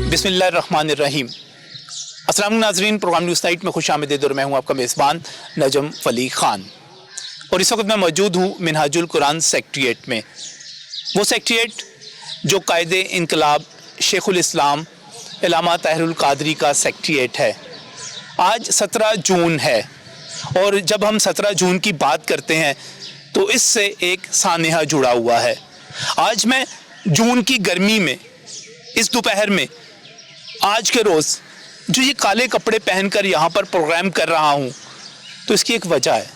बिस्मिल्लाहिर्रहमानिर्रहीम। अस्सलाम नाज़रीन, प्रोग्राम न्यूज़ नाइट में खुश आमदीद और मैं हूँ आपका मेज़बान नजम फली ख़ान। और इस वक्त मैं मौजूद हूँ मिनहाजुल कुरान सेक्रेटेरिएट में, वो सेक्रेटेरिएट जो कायदे इनकलाब शेखुल इस्लाम अल्लामा ताहिरुल क़ादरी का सेक्रेटेरिएट है। आज 17 जून है और जब हम 17 जून की बात करते हैं तो इससे एक सानहा जुड़ा हुआ है। आज मैं जून की गर्मी में इस दोपहर में आज के रोज़ जो ये काले कपड़े पहनकर यहाँ पर प्रोग्राम कर रहा हूँ तो इसकी एक वजह है।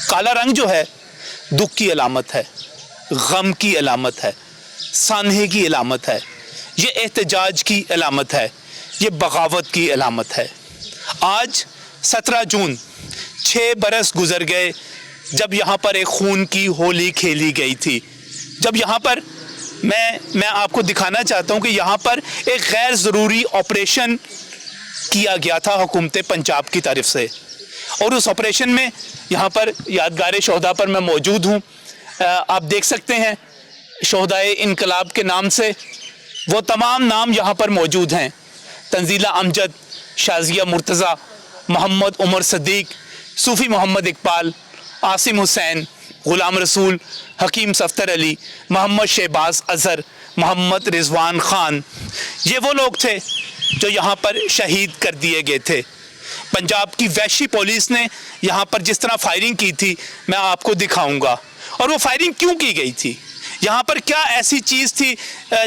काला रंग जो है दुख की अलामत है, गम की अलामत है, सानहे की अलामत है, ये एहतजाज की अलामत है, ये बगावत की अलामत है। आज 17 जून 6 बरस गुजर गए जब यहाँ पर एक खून की होली खेली गई थी। जब यहाँ पर मैं आपको दिखाना चाहता हूँ कि यहाँ पर एक गैर ज़रूरी ऑपरेशन किया गया था हुकूमत पंजाब की तरफ से, और उस ऑपरेशन में यहाँ पर यादगार शोहदा पर मैं मौजूद हूँ। आप देख सकते हैं शोहदाए इनकलाब के नाम से वो तमाम नाम यहाँ पर मौजूद हैं। तंजीला अमजद, शाजिया मुर्तज़ा, मोहम्मद उमर सदीक, सूफ़ी मोहम्मद इकबाल, आसिम हुसैन, ग़ुलाम रसूल, हकीम सफ्तर अली, मोहम्मद शहबाज अज़हर, मोहम्मद रिजवान ख़ान, ये वो लोग थे जो यहाँ पर शहीद कर दिए गए थे। पंजाब की वैशी पुलिस ने यहाँ पर जिस तरह फायरिंग की थी मैं आपको दिखाऊंगा, और वो फायरिंग क्यों की गई थी, यहाँ पर क्या ऐसी चीज़ थी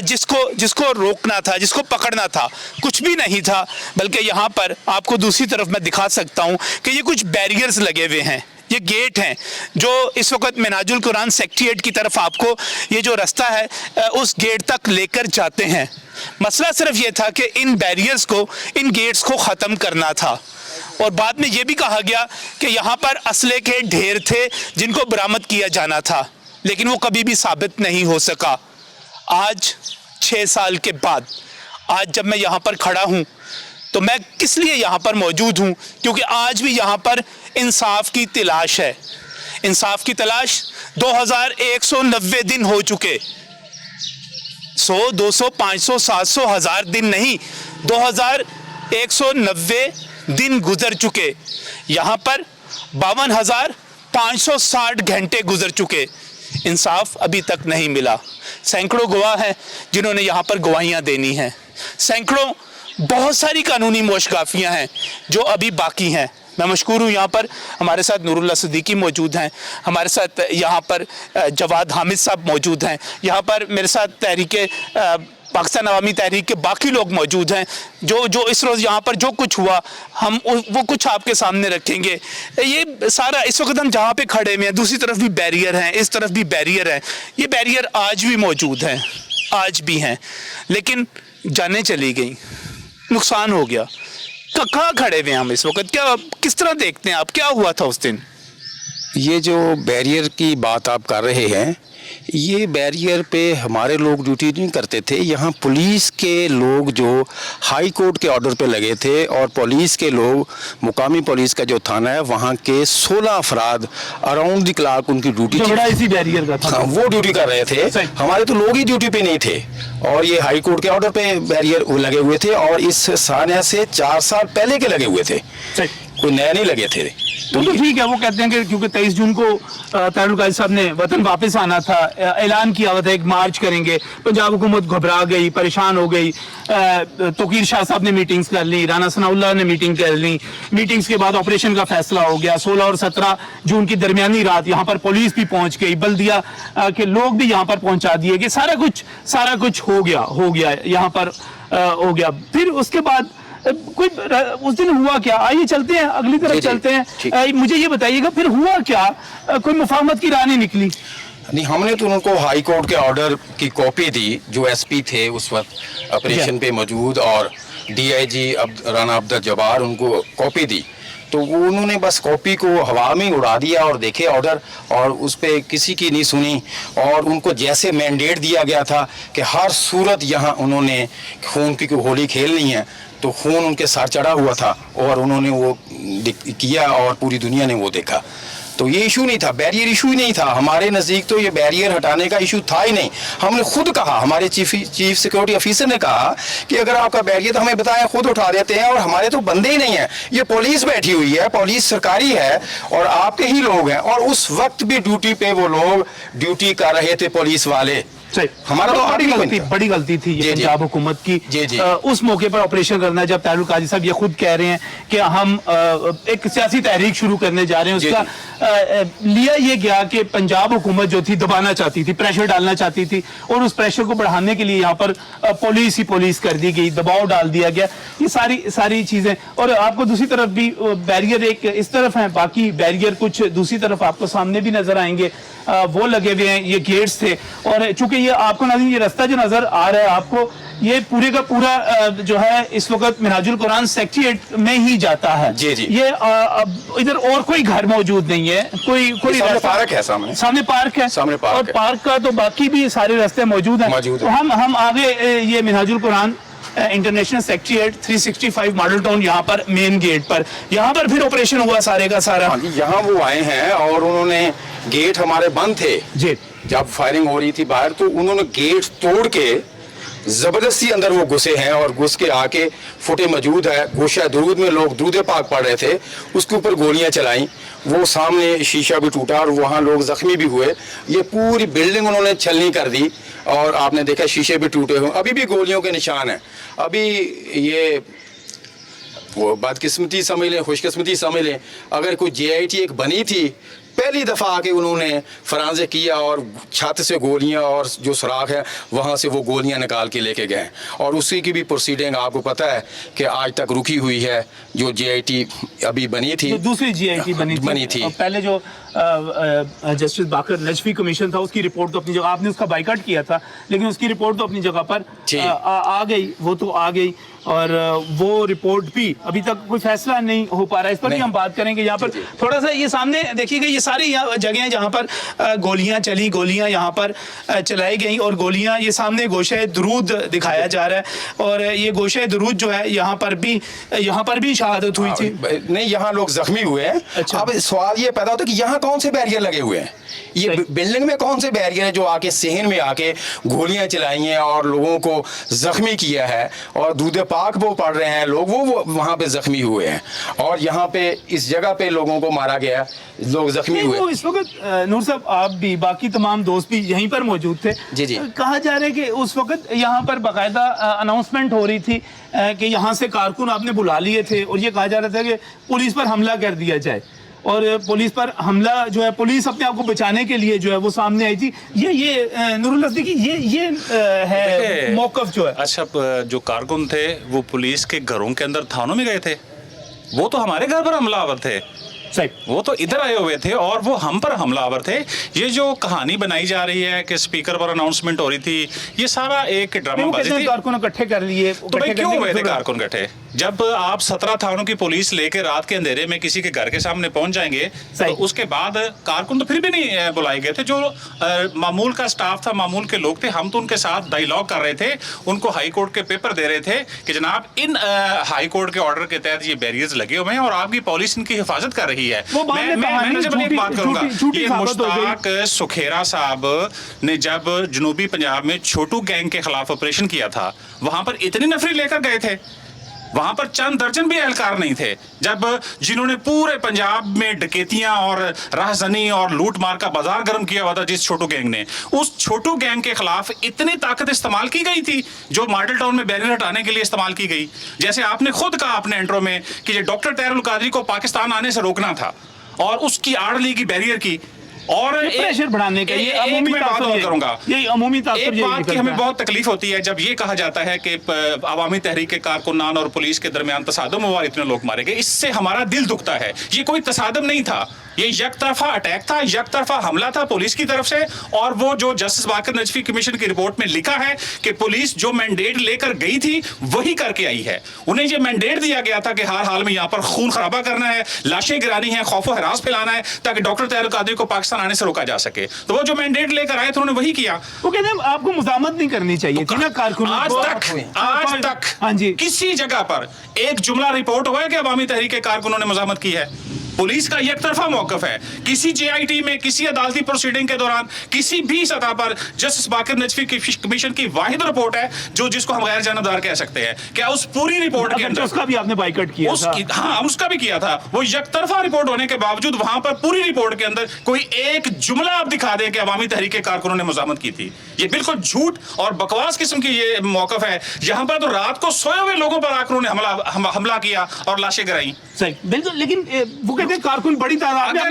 जिसको रोकना था, जिसको पकड़ना था। कुछ भी नहीं था, बल्कि यहाँ पर आपको दूसरी तरफ मैं दिखा सकता हूँ कि ये कुछ बैरियर्स लगे हुए हैं, ये गेट हैं जो इस वक्त मिनहाजुल कुरान सेक्रेटेरिएट की तरफ आपको ये जो रास्ता है उस गेट तक लेकर जाते हैं। मसला सिर्फ ये था कि इन बैरियर्स को, इन गेट्स को ख़त्म करना था। और बाद में ये भी कहा गया कि यहाँ पर असले के ढेर थे जिनको बरामद किया जाना था, लेकिन वो कभी भी साबित नहीं हो सका। आज 6 साल के बाद आज जब मैं यहाँ पर खड़ा हूँ तो मैं किस लिए यहाँ पर मौजूद हूँ, क्योंकि आज भी यहाँ पर इंसाफ की तलाश है। इंसाफ की तलाश 2190 दिन हो चुके, 100, 200, 500, 700, 1000 दिन नहीं, 2190 दिन गुजर चुके। यहाँ पर 52,560 घंटे गुजर चुके, इंसाफ अभी तक नहीं मिला। सैकड़ों गवाह हैं जिन्होंने यहाँ पर गवाहियाँ देनी हैं, सैकड़ों बहुत सारी कानूनी मोशगाफियाँ हैं जो अभी बाकी हैं। मैं मशकूर हूँ, यहाँ पर हमारे साथ नूरुल्लाह सिद्दीकी मौजूद हैं, हमारे साथ यहाँ पर जवाद हामिद साहब मौजूद हैं, यहाँ पर मेरे साथ तहरीके पाकिस्तान अवामी तहरीक के बाकी लोग मौजूद हैं जो इस रोज़ यहाँ पर जो कुछ हुआ हम वो कुछ आपके सामने रखेंगे। ये सारा इस वक्त हम जहाँ पे खड़े हुए हैं, दूसरी तरफ भी बैरियर हैं, इस तरफ भी बैरियर हैं। ये बैरियर आज भी मौजूद हैं, आज भी हैं, लेकिन जानें चली गई, नुकसान हो गया। कहाँ खड़े हुए हैं हम इस वक्त, क्या किस तरह देखते हैं आप, क्या हुआ था उस दिन? ये जो बैरियर की बात आप कर रहे हैं, ये बैरियर पे हमारे लोग ड्यूटी नहीं करते थे। यहाँ पुलिस के लोग जो हाई कोर्ट के ऑर्डर पे लगे थे, और पुलिस के लोग, मुकामी पुलिस का जो थाना है वहाँ के 16 अफराद अराउंड द क्लॉक उनकी ड्यूटी थी। इसी बैरियर का था। हाँ, वो ड्यूटी कर रहे थे, हमारे तो लोग ही ड्यूटी पे नहीं थे। और ये हाई कोर्ट के ऑर्डर पे बैरियर लगे हुए थे, और इस सानहा से 4 साल पहले के लगे हुए थे, कोई नया नहीं लगे थे। तो ठीक है, वो कहते हैं कि क्योंकि 23 जून को ताहिरुल क़ादरी साहब ने वतन वापस आना था, ऐलान किया हुआ था एक मार्च करेंगे, पंजाब हुकूमत घबरा गई, परेशान हो गई। तोकीर शाह साहब ने मीटिंग्स कर ली, राना सनाउल्लाह ने मीटिंग कर ली, मीटिंग्स के बाद ऑपरेशन का फैसला हो गया। 16 और 17 जून की दरमियानी रात यहाँ पर पुलिस भी पहुंच गई, बल्दिया के लोग भी यहाँ पर पहुंचा दिए गए, सारा कुछ हो गया यहाँ पर हो गया। फिर उसके बाद कोई उस दिन हुआ क्या? आइए चलते हैं, अगली तरफ चलते हैं। मुझे ये बताइएगा फिर हुआ क्या, कोई मुफाहमत की राह नहीं निकली? नहीं, हमने तो उनको हाई कोर्ट के ऑर्डर की कॉपी दी, जो एसपी थे उस वक्त ऑपरेशन पे मौजूद, और डीआईजी राना अब्दुल जब्बार, उनको कॉपी दी। तो वो उन्होंने बस कॉपी को हवा में उड़ा दिया और देखे ऑर्डर, और उस पर किसी की नहीं सुनी। और उनको जैसे मैंडेट दिया गया था कि हर सूरत यहाँ उन्होंने खून की होली खेलनी है, तो खून उनके सर चढ़ा हुआ था और उन्होंने वो किया और पूरी दुनिया ने वो देखा। तो तो ये इशू नहीं था, बैरियर इशू ही नहीं था हमारे नज़दीक। तो ये बैरियर हटाने का इशू था ही नहीं। हमने खुद कहा, हमारे चीफ सिक्योरिटी ऑफिसर ने कहा कि अगर आपका बैरियर तो हमें बताएं, खुद उठा देते हैं। और हमारे तो बंदे ही नहीं है, ये पुलिस बैठी हुई है, पुलिस सरकारी है और आपके ही लोग हैं। और उस वक्त भी ड्यूटी पे वो लोग ड्यूटी कर रहे थे, पुलिस वाले। सही, हमारा तो बड़ी गलती थी ये पंजाब हुकूमत की। उस मौके पर ऑपरेशन करना, जब तारुल काजी साहब ये खुद कह रहे हैं कि हम एक सियासी तहरीक शुरू करने जा रहे हैं, उसका लिया ये गया कि पंजाब हुकूमत जो थी दबाना चाहती थी, प्रेशर डालना चाहती थी, और उस प्रेशर को बढ़ाने के लिए यहाँ पर पुलिस ही पुलिस कर दी गई, दबाव डाल दिया गया, ये सारी चीजें। और आपको दूसरी तरफ भी बैरियर एक इस तरफ है, बाकी बैरियर कुछ दूसरी तरफ आपको सामने भी नजर आएंगे, वो लगे हुए हैं, ये गेट्स थे। और चूंकि ये आपको नाज़रीन ये रास्ता जो नजर आ रहा है आपको, ये पूरे का पूरा जो है इस वक्त मिनहाजुल कुरान सेक्रेटेरिएट में ही जाता है। जी जी। ये इधर और कोई घर मौजूद नहीं है, कोई पार्क है, सामने पार्क है, और पार्क का तो बाकी भी सारे रास्ते मौजूद हैं। तो हम आगे ये Minhajul Quran international secretariat 365 model town, यहाँ पर मेन गेट पर, यहाँ पर फिर ऑपरेशन हुआ सारे का सारा। यहाँ वो आए हैं और उन्होंने गेट हमारे बंद थे जी, जब फायरिंग हो रही थी बाहर, तो उन्होंने गेट तोड़ के जबरदस्ती अंदर वो घुसे हैं और घुस के आके फुटे मौजूद है। गोशा दरूद में लोग दूध पाक पढ़ रहे थे, उसके ऊपर गोलियां चलाई, वो सामने शीशा भी टूटा और वहाँ लोग जख्मी भी हुए। ये पूरी बिल्डिंग उन्होंने छलनी कर दी और आपने देखा शीशे भी टूटे हुए, अभी भी गोलियों के निशान हैं। अभी ये वो बदकिस्मती समझ लें, खुशकिस्मती समझ लें, अगर कोई JIT एक बनी थी, पहली दफ़ा आके उन्होंने फरांजे किया और छत से गोलियां और जो सुराख है वहाँ से वो गोलियां निकाल के लेके गए। और उसी की भी प्रोसीडिंग आपको पता है कि आज तक रुकी हुई है। जो JIT अभी बनी थी, दूसरी JIT बनी थी। पहले जो जस्टिस बाकर नजफी कमीशन था, उसकी रिपोर्ट तो अपनी जगह, आपने उसका बाइकआउट किया था, लेकिन उसकी रिपोर्ट तो अपनी जगह पर आ गई, वो तो आ गई। और वो रिपोर्ट भी अभी तक कोई फैसला नहीं हो पा रहा है, इस पर भी हम बात करेंगे। यहाँ पर थोड़ा सा ये सामने देखिएगा, ये सारी जगह जहाँ पर गोलियां चली, गोलियां यहाँ पर चलाई गई, और गोलियां ये सामने गोशे दरूद दिखाया जा रहा है। और ये गोशे दरूद जो है यहाँ पर भी शहादत हुई थी। नहीं, यहाँ लोग जख्मी हुए हैं। अच्छा। अब सवाल ये पैदा होता है कि यहाँ कौन से बैरियर लगे हुए हैं? ये बिल्डिंग में कौन से बैरियर है जो आके सहन में आके गोलियां चलाई हैं और लोगों को जख्मी किया है? और दूध पाक वो पढ़ रहे हैं लोग, वो वहाँ पे जख्मी हुए हैं, और यहाँ पे इस जगह पे लोगों को मारा गया, लोग जख्मी हुए। वो इस वक्त नूर साहब, आप भी, बाकी तमाम दोस्त भी यहीं पर मौजूद थे। जी जी। कहा जा रहा है कि उस वक्त यहाँ पर बाकायदा अनाउंसमेंट हो रही थी कि यहाँ से कारकुन आपने बुला लिए थे, और ये कहा जा रहा था कि पुलिस पर हमला कर दिया जाए, और पुलिस पर हमला जो है, पुलिस अपने आप को बचाने के लिए जो है वो सामने आई थी। ये नूरुल नज़दीकी, ये है मौकफ जो है। अच्छा, जो कारकुन थे वो पुलिस के घरों के अंदर थानों में गए थे, वो तो हमारे घर पर हमलावर थे। सही, वो तो इधर आए हुए थे और वो हम पर हमलावर थे। ये जो कहानी बनाई जा रही है कि स्पीकर पर अनाउंसमेंट हो रही थी, ये सारा एक ड्रामाबाजी थी। कारकुन इकट्ठे कर लिए, तो भाई क्यों हुए थे कारकुन इकट्ठे? जब आप 17 थानों की पुलिस लेके रात के अंधेरे में किसी के घर के सामने पहुंच जाएंगे, तो उसके बाद कारकुन तो फिर भी नहीं बुलाए गए थे। जो मामूल का स्टाफ था, मामूल के लोग थे, हम तो उनके साथ डायलॉग कर रहे थे, उनको हाई कोर्ट के पेपर दे रहे थे कि जनाब इन हाई कोर्ट के ऑर्डर के तहत ये बैरियर्स लगे हुए हैं और आपकी पुलिस इनकी हिफाजत कर रही है। मैं जब एक बात करूंगा, ये मुश्ताक सुखेरा साहब ने जब जनूबी पंजाब में छोटू गैंग के खिलाफ ऑपरेशन किया था, वहां पर इतनी नफरी लेकर गए थे, वहां पर चंद दर्जन भी एहलकार नहीं थे। जब जिन्होंने पूरे पंजाब में डकैतियां और राहजनी और लूट मार का बाजार गर्म किया हुआ था, जिस छोटू गैंग ने, उस छोटू गैंग के खिलाफ इतनी ताकत इस्तेमाल की गई थी जो मॉडल टाउन में बैरियर हटाने के लिए इस्तेमाल की गई। जैसे आपने खुद कहा अपने इंट्रो में कि डॉक्टर तारुल कादरी को पाकिस्तान आने से रोकना था और उसकी आड़ ली बैरियर की, और प्रेशर बढ़ाने का ये अमूमी बात करूंगा, ये अमूमी ताकत एक बात की हमें बहुत तकलीफ होती है जब ये कहा जाता है कि अवामी तहरीक के कारकुनान और पुलिस के दरमियान तसादम हुआ, इतने लोग मारे गए। इससे हमारा दिल दुखता है। ये कोई तसादम नहीं था, ये एक तरफा अटैक था, एक तरफा हमला था पुलिस की तरफ से। और वो जो जस्टिस बाकर नजफी कमीशन की रिपोर्ट में लिखा है कि पुलिस जो मैंडेट लेकर गई थी वही करके आई है। उन्हें ये मैंडेट दिया गया था कि हर हाल में यहाँ पर खून खराबा करना है, लाशें गिरानी है, खौफो हरास फैलाना है, ताकि डॉक्टर तारुल कादरी को पाकिस्तान आने से रोका जा सके। तो वो जो मैंडेट लेकर आए थे उन्होंने वही किया। वो कहते हैं आपको मुजामत नहीं करनी चाहिए थी ना कारकुन। आज तक हाँ जी, किसी जगह पर एक जुमला रिपोर्ट हुआ है कि अवामी तहरीक के कारकुनों ने मुजामत की है? पुलिस का एक तरफा मौकफ है। किसी जेआईटी में किसी अदालती प्रोसीडिंग के दौरान किसी भी सतह पर जस्टिस बाकर नजफी की कमीशन की वाहिद रिपोर्ट है जो जिसको हम गैर जानबदार कह सकते हैं। क्या उस पूरी रिपोर्ट के अंदर उसका भी आपने बाइकआउट किया था? हाँ, उसका भी किया था। वो एक तरफा रिपोर्ट होने के बावजूद वहां पर पूरी रिपोर्ट के अंदर कोई एक जुमला आप दिखा दें कि अवामी तहरीक के कारकुनों ने मुजामत की थी। ये बिल्कुल झूठ और बकवास किस्म की ये मौकफ है। यहाँ पर तो रात को सोए हुए लोगों पर आकर उन्होंने हमला किया और लाशें गिराई। सही, बिल्कुल। लेकिन वो कहते हैं कारकुन बड़ी तादाद में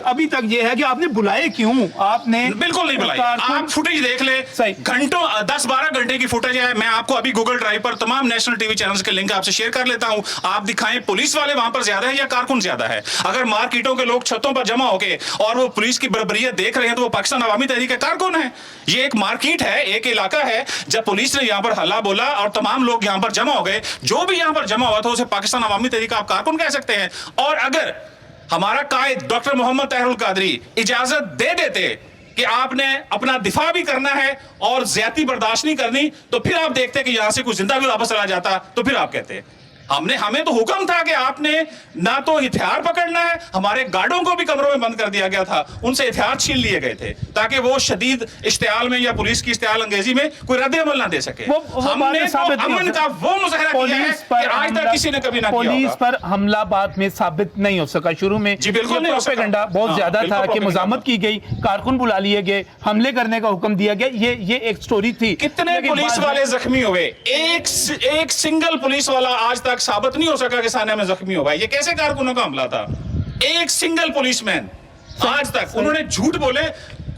अभी तक ये है कि आपने बुलाए क्यों? आपने बिल्कुल नहीं बुलाए। आप फुटेज देख ले, घंटों 10-12 घंटे की फुटेज है। मैं आपको अभी गूगल ड्राइव पर तमाम नेशनल टीवी चैनल्स के लिंक आपसे शेयर कर लेता हूं। आप दिखाएं पुलिस वाले वहां पर ज्यादा है या कारकुन ज्यादा है। अगर मार्केटों के लोग छतों पर जमा होके और वो पुलिस की बर्बरियत देख रहे हैं तो वो पाकिस्तान अवामी तहरीक के कारकुन है। ये एक मार्केट है, एक इलाका है। जब पुलिस ने यहाँ पर हल्ला बोला और तमाम लोग यहाँ पर जमा हो गए, जो भी यहाँ पर जमा हुआ था उसे पाकिस्तान अवामी तहरीक आप कारकुन कह सकते हैं। और अगर हमारा कायद डॉक्टर मोहम्मद ताहिरुल कादरी इजाजत दे देते कि आपने अपना दिफा भी करना है और ज्यादती बर्दाश्त नहीं करनी, तो फिर आप देखते कि यहां से कुछ जिंदा भी वापस चला जाता, तो फिर आप कहते हमें तो हुक्म था कि आपने ना तो हथियार पकड़ना है। हमारे गार्डों को भी कमरों में बंद कर दिया गया था, उनसे हथियार छीन लिए गए थे ताकि वो शदीद इश्तियाल में या पुलिस की इश्तियाल अंगेजी में कोई रद्द अमल ना दे सके। हमने तो अमन का वो मुजाहरा किया है कि आज तक किसी ने कभी ना किया। पुलिस पर हमला बाद में साबित नहीं हो सका। शुरू में जी बिल्कुल नहीं हो सका। प्रोपेगेंडा बहुत ज्यादा था कि मुजामत की गई, कारकुन बुला लिए गए, हमले करने का हुक्म दिया गया। ये एक स्टोरी थी। कितने पुलिस वाले जख्मी हुए? एक सिंगल पुलिस वाला आज तक साबित नहीं हो सका कि सानिया में जख्मी हो। भाई ये कैसे कारकुनों का हमला था? एक सिंगल पुलिसमैन आज तक। उन्होंने झूठ बोले।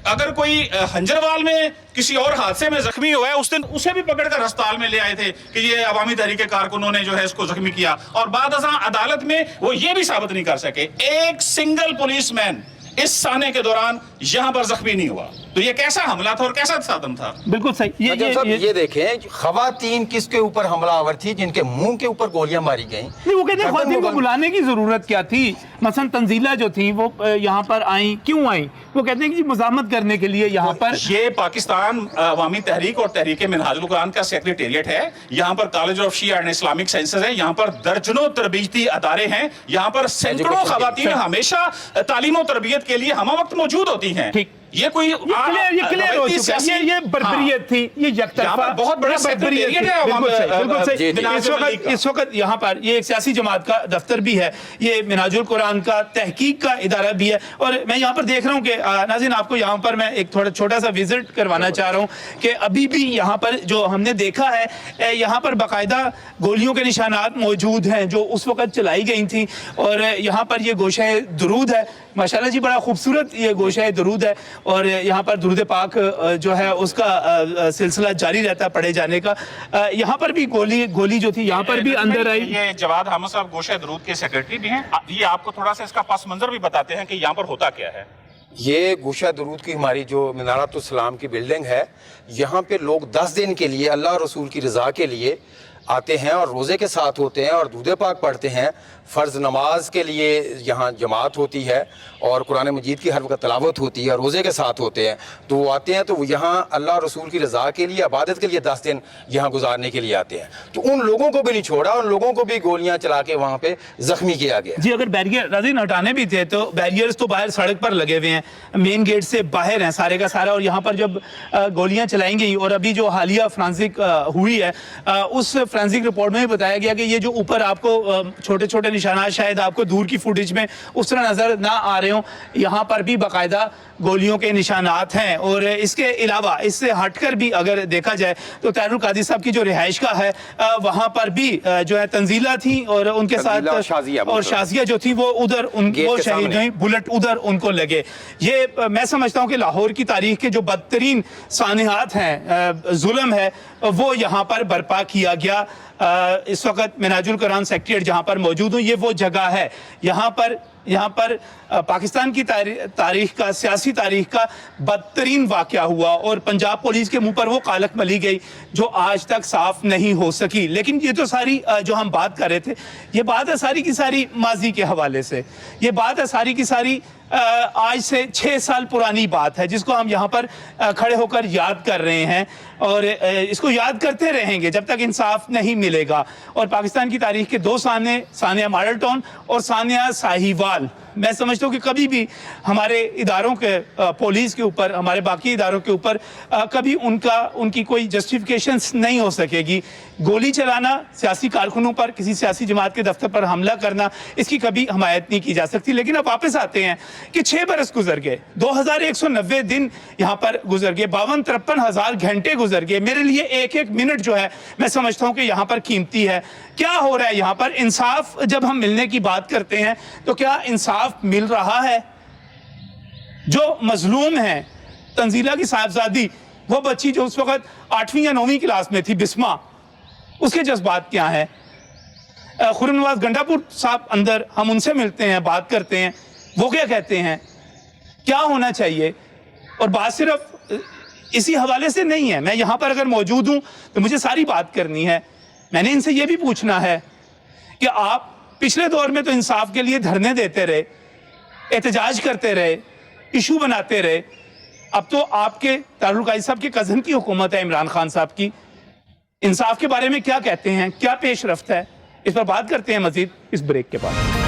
अगर कोई हंजरवाल में किसी और हादसे में जख्मी हुआ है, उस दिन उसे भी पकड़कर अस्पताल में ले आए थे कि ये अवामी तहरीक के कारकुनों ने जो है इसको जख्मी किया, और बाद अदालत में वो ये भी साबित नहीं कर सके एक सिंगल पुलिसमैन इस साने के दौरान यहां पर जख्मी नहीं हुआ। तो ये कैसा हमला था और कैसा साधन था? बिल्कुल सही। ये देखें, खवातीन किसके ऊपर हमलावर थी जिनके मुंह के ऊपर गोलियां मारी गई। नहीं, वो कहते हैं खवातीन को बुलाने की जरूरत क्या थी? मसलन तंजीला जो थी वो यहाँ पर आई, क्यों आई? वो कहते हैं कि मुजामत करने के लिए यहाँ पर। ये पाकिस्तान अवामी तहरीक और तहरीक मिनहाजुल कुरान का सेक्रेटेरिएट है। यहाँ पर college of Shia and Islamic sciences है। यहाँ पर दर्जनों तरबीती अदारे हैं। यहाँ पर सैकड़ों खवातीन हमेशा तालीम और तरबियत के लिए हम वक्त मौजूद होती हैं। ठीक, ये कोई क्लियर हो चुका है। ये बर्बरियत थी, ये यकतरफा बहुत बड़ा सेक्रेटेरिएट है। बिल्कुल इस वक्त यहाँ पर ये एक सियासी जमात का दफ्तर भी है, ये मिनहाजुल कुरान का तहकीक का इदारा भी है। और मैं यहाँ पर देख रहा हूँ कि नाज़रीन, आपको यहाँ पर मैं एक थोड़ा छोटा सा विजिट करवाना चाह रहा हूँ कि अभी भी यहाँ पर जो हमने देखा है, यहाँ पर बाकायदा गोलियों के निशानात मौजूद हैं जो उस वक्त चलाई गई थी। और यहाँ पर ये गोशा दुरूद है, माशाल्लाह जी, बड़ा खूबसूरत ये गोशा दुरूद है। और यहाँ पर दुरूद पाक जो है उसका सिलसिला जारी रहता है पढ़े जाने का। यहाँ पर भी गोली जो थी यहाँ पर भी अंदर आई। ये जवाद अहमद साहब गोशा दुरूद के सेक्रेटरी भी हैं। ये आपको थोड़ा सा इसका पस मंजर भी बताते हैं कि यहाँ पर होता क्या है। ये गोशा दुरूद की हमारी जो मीनारतुल सलाम की बिल्डिंग है, यहाँ पे लोग 10 दिन के लिए अल्लाह रसूल की रज़ा के लिए आते हैं और रोज़े के साथ होते हैं और दूध पाक पढ़ते हैं। फ़र्ज़ नमाज के लिए यहाँ जमात होती है और कुरान मजीद की हर वक्त तलावत होती है, रोज़े के साथ होते हैं। तो वो आते हैं तो वो यहाँ अल्लाह रसूल की रज़ा के लिए, इबादत के लिए 10 दिन यहाँ गुजारने के लिए आते हैं। तो उन लोगों को भी नहीं छोड़ा, उन लोगों को भी गोलियाँ चला के वहाँ पे ज़ख्मी किया गया। जी, अगर बैरियर राज़ी हटाने भी थे तो बैरियर्स तो बाहर सड़क पर लगे हुए हैं, मेन गेट से बाहर हैं सारे का सारा। और यहाँ पर जब गोलियाँ चलाई गई और अभी जो हालिया फ्रांसिक हुई है, उस फ्रांसिक रिपोर्ट में भी बताया गया कि ये जो ऊपर आपको छोटे छोटे निशानात शायद आपको दूर की फुटेज में उस तरह नजर ना आ रहे हो, यहाँ पर भी बाकायदा गोलियों के निशानात हैं। और इसके अलावा इससे हटकर भी अगर देखा जाए तो ताहिरुल कादरी साहब की जो रिहाइश का है वहाँ पर भी जो है तंजीला थी और उनके साथ और शाजिया जो थी वो उधर वो शहीद हुई, बुलेट उधर उनको लगे। ये मैं समझता हूँ कि लाहौर की तारीख के जो बदतरीन सानिहात हैं, जुल्म है, वो यहाँ पर बर्पा किया गया। इस वक्त मिनहाजुल कुरान सेक्रेटेरिएट जहाँ पर मौजूद हूँ, ये वो जगह है यहाँ पर पाकिस्तान की तारीख का, सियासी तारीख का बदतरीन वाक़या हुआ और पंजाब पुलिस के मुंह पर वो कालक मली गई जो आज तक साफ नहीं हो सकी। लेकिन ये तो सारी जो हम बात कर रहे थे, ये बात है सारी की सारी माजी के हवाले से, ये बात है सारी की सारी आज से 6 साल पुरानी बात है जिसको हम यहाँ पर खड़े होकर याद कर रहे हैं और इसको याद करते रहेंगे जब तक इंसाफ नहीं मिलेगा। और पाकिस्तान की तारीख के 2 सानिया मॉडल टाउन और सानिया साहिवाल, मैं समझता हूँ कि कभी भी हमारे इदारों के पुलिस के ऊपर, हमारे बाकी इदारों के ऊपर कभी उनकी कोई जस्टिफिकेशंस नहीं हो सकेगी। गोली चलाना, सियासी कारकुनों पर, किसी सियासी जमात के दफ्तर पर हमला करना, इसकी कभी हमायत नहीं की जा सकती। लेकिन अब वापस आते हैं कि 6 बरस गुजर गए, 2190 दिन यहाँ पर गुजर गए, 52-53 हज़ार घंटे गुजर गए। मेरे लिए एक एक मिनट जो है मैं समझता हूँ कि यहाँ पर कीमती है। क्या हो रहा है यहाँ पर? इंसाफ जब हम मिलने की बात करते हैं तो क्या इंसाफ मिल रहा है? जो मजलूम है, तंजीला की साहबजादी, वो बच्ची जो उस वक्त 8वीं या 9वीं क्लास में थी, बिस्मा, उसके जज्बात क्या हैं? खुर्रम नवाज गंडापुर साहब अंदर, हम उनसे मिलते हैं, बात करते हैं, वो क्या कहते हैं, क्या होना चाहिए? और बात सिर्फ इसी हवाले से नहीं है, मैं यहाँ पर अगर मौजूद हूँ तो मुझे सारी बात करनी है। मैंने इनसे ये भी पूछना है कि आप पिछले दौर में तो इंसाफ के लिए धरने देते रहे, एहतजाज करते रहे, इशू बनाते रहे, अब तो आपके तारुल काजी साहब के कज़न की हुकूमत है, इमरान खान साहब की। इंसाफ के बारे में क्या कहते हैं, क्या पेश रफ्त है, इस पर बात करते हैं मजीद इस ब्रेक के बाद।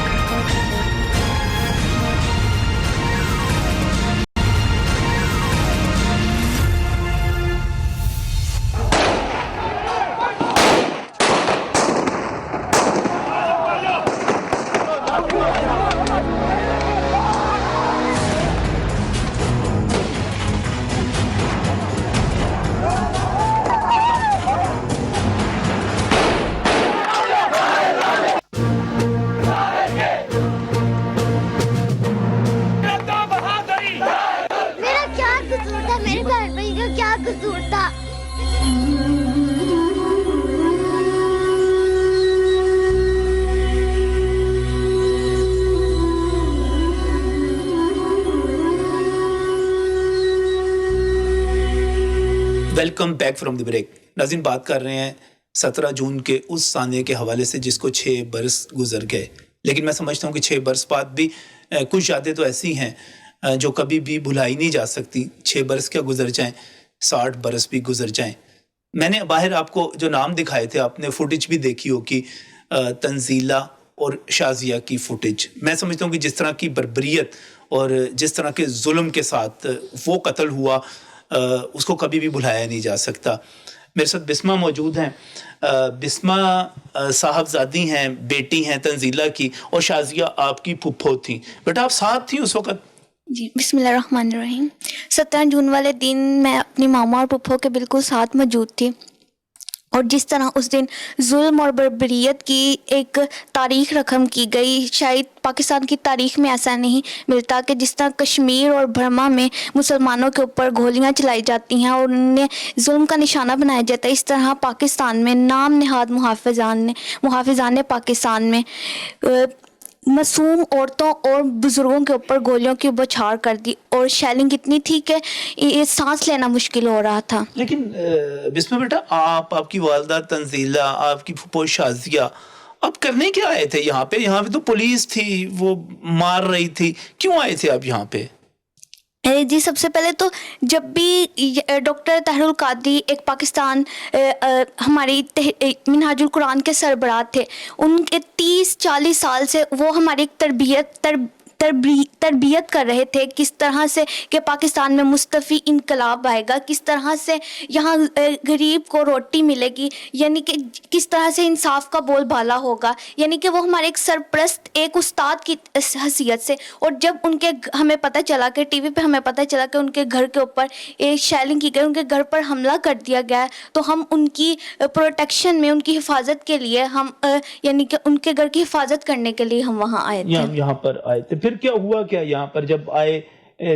Welcome back from the break. नाज़रीन, बात कर रहे हैं 17 जून के उस सानिया के हवाले से जिसको 6 बरस गुजर गए। लेकिन मैं समझता हूँ कि 6 बरस बाद भी कुछ यादें तो ऐसी हैं जो कभी भी भुलाई नहीं जा सकती। 6 बरस क्या गुजर जाएं, 60 बरस भी गुजर जाएं। मैंने बाहर आपको जो नाम दिखाए थे, आपने फुटेज भी देखी हो कि तंजीला और शाजिया की फुटेज। मैं समझता हूँ कि जिस तरह की बर्बरियत और जिस तरह के जुल्म के साथ वो कत्ल हुआ, उसको कभी भी भुलाया नहीं जा सकता। मेरे साथ बिस्मा मौजूद हैं। बिस्मा साहबजादी हैं, बेटी हैं तंजीला की, और शाजिया आपकी फुप्पो थी। बेटा, आप साथ थी उस वक्त? जी, बिस्मिल्लाहिर्रहमानिर्रहीम। 17 जून वाले दिन मैं अपनी मामा और फुप्पो के बिल्कुल साथ मौजूद थी, और जिस तरह उस दिन जुल्म और बर्बरियत की एक तारीख रकम की गई, शायद पाकिस्तान की तारीख में ऐसा नहीं मिलता कि जिस तरह कश्मीर और बर्मा में मुसलमानों के ऊपर गोलियां चलाई जाती हैं और उन्हें जुल्म का निशाना बनाया जाता है, इस तरह पाकिस्तान में नाम नहाद मुहाफ़िज़ान पाकिस्तान में मासूम औरतों और बुज़ुर्गों के ऊपर गोलियों की बौछार कर दी, और शेलिंग इतनी थी कि ये सांस लेना मुश्किल हो रहा था। लेकिन बिस्मा बेटा, आपकी वालदा तंजीला, आपकी फुप्पो शाजिया, आप करने क्या आए थे यहाँ पे? यहाँ पे तो पुलिस थी, वो मार रही थी, क्यों आए थे आप यहाँ पे? जी, सबसे पहले तो जब भी डॉक्टर तारुल कादी एक पाकिस्तान हमारी मिनहाजुल कुरान के सरबराह थे, उनके 30-40 साल से वो हमारी तरबियत कर रहे थे किस तरह से कि पाकिस्तान में मुस्तफ़ी इनकलाब आएगा, किस तरह से यहाँ गरीब को रोटी मिलेगी, यानी कि किस तरह से इंसाफ का बोलबाला होगा, यानी कि वो हमारे एक सरपरस्त, एक उस्ताद की हैसियत से। और जब हमें पता चला कि टीवी पे हमें पता चला कि उनके घर के ऊपर एक शेलिंग की गई, उनके घर पर हमला कर दिया गया, तो हम उनकी प्रोटेक्शन में, उनकी हिफाजत के लिए हम यानी कि उनके घर की हिफाजत करने के लिए हम वहाँ आए थे। यहाँ पर आए थे। फिर क्या हुआ? क्या यहाँ पर जब आए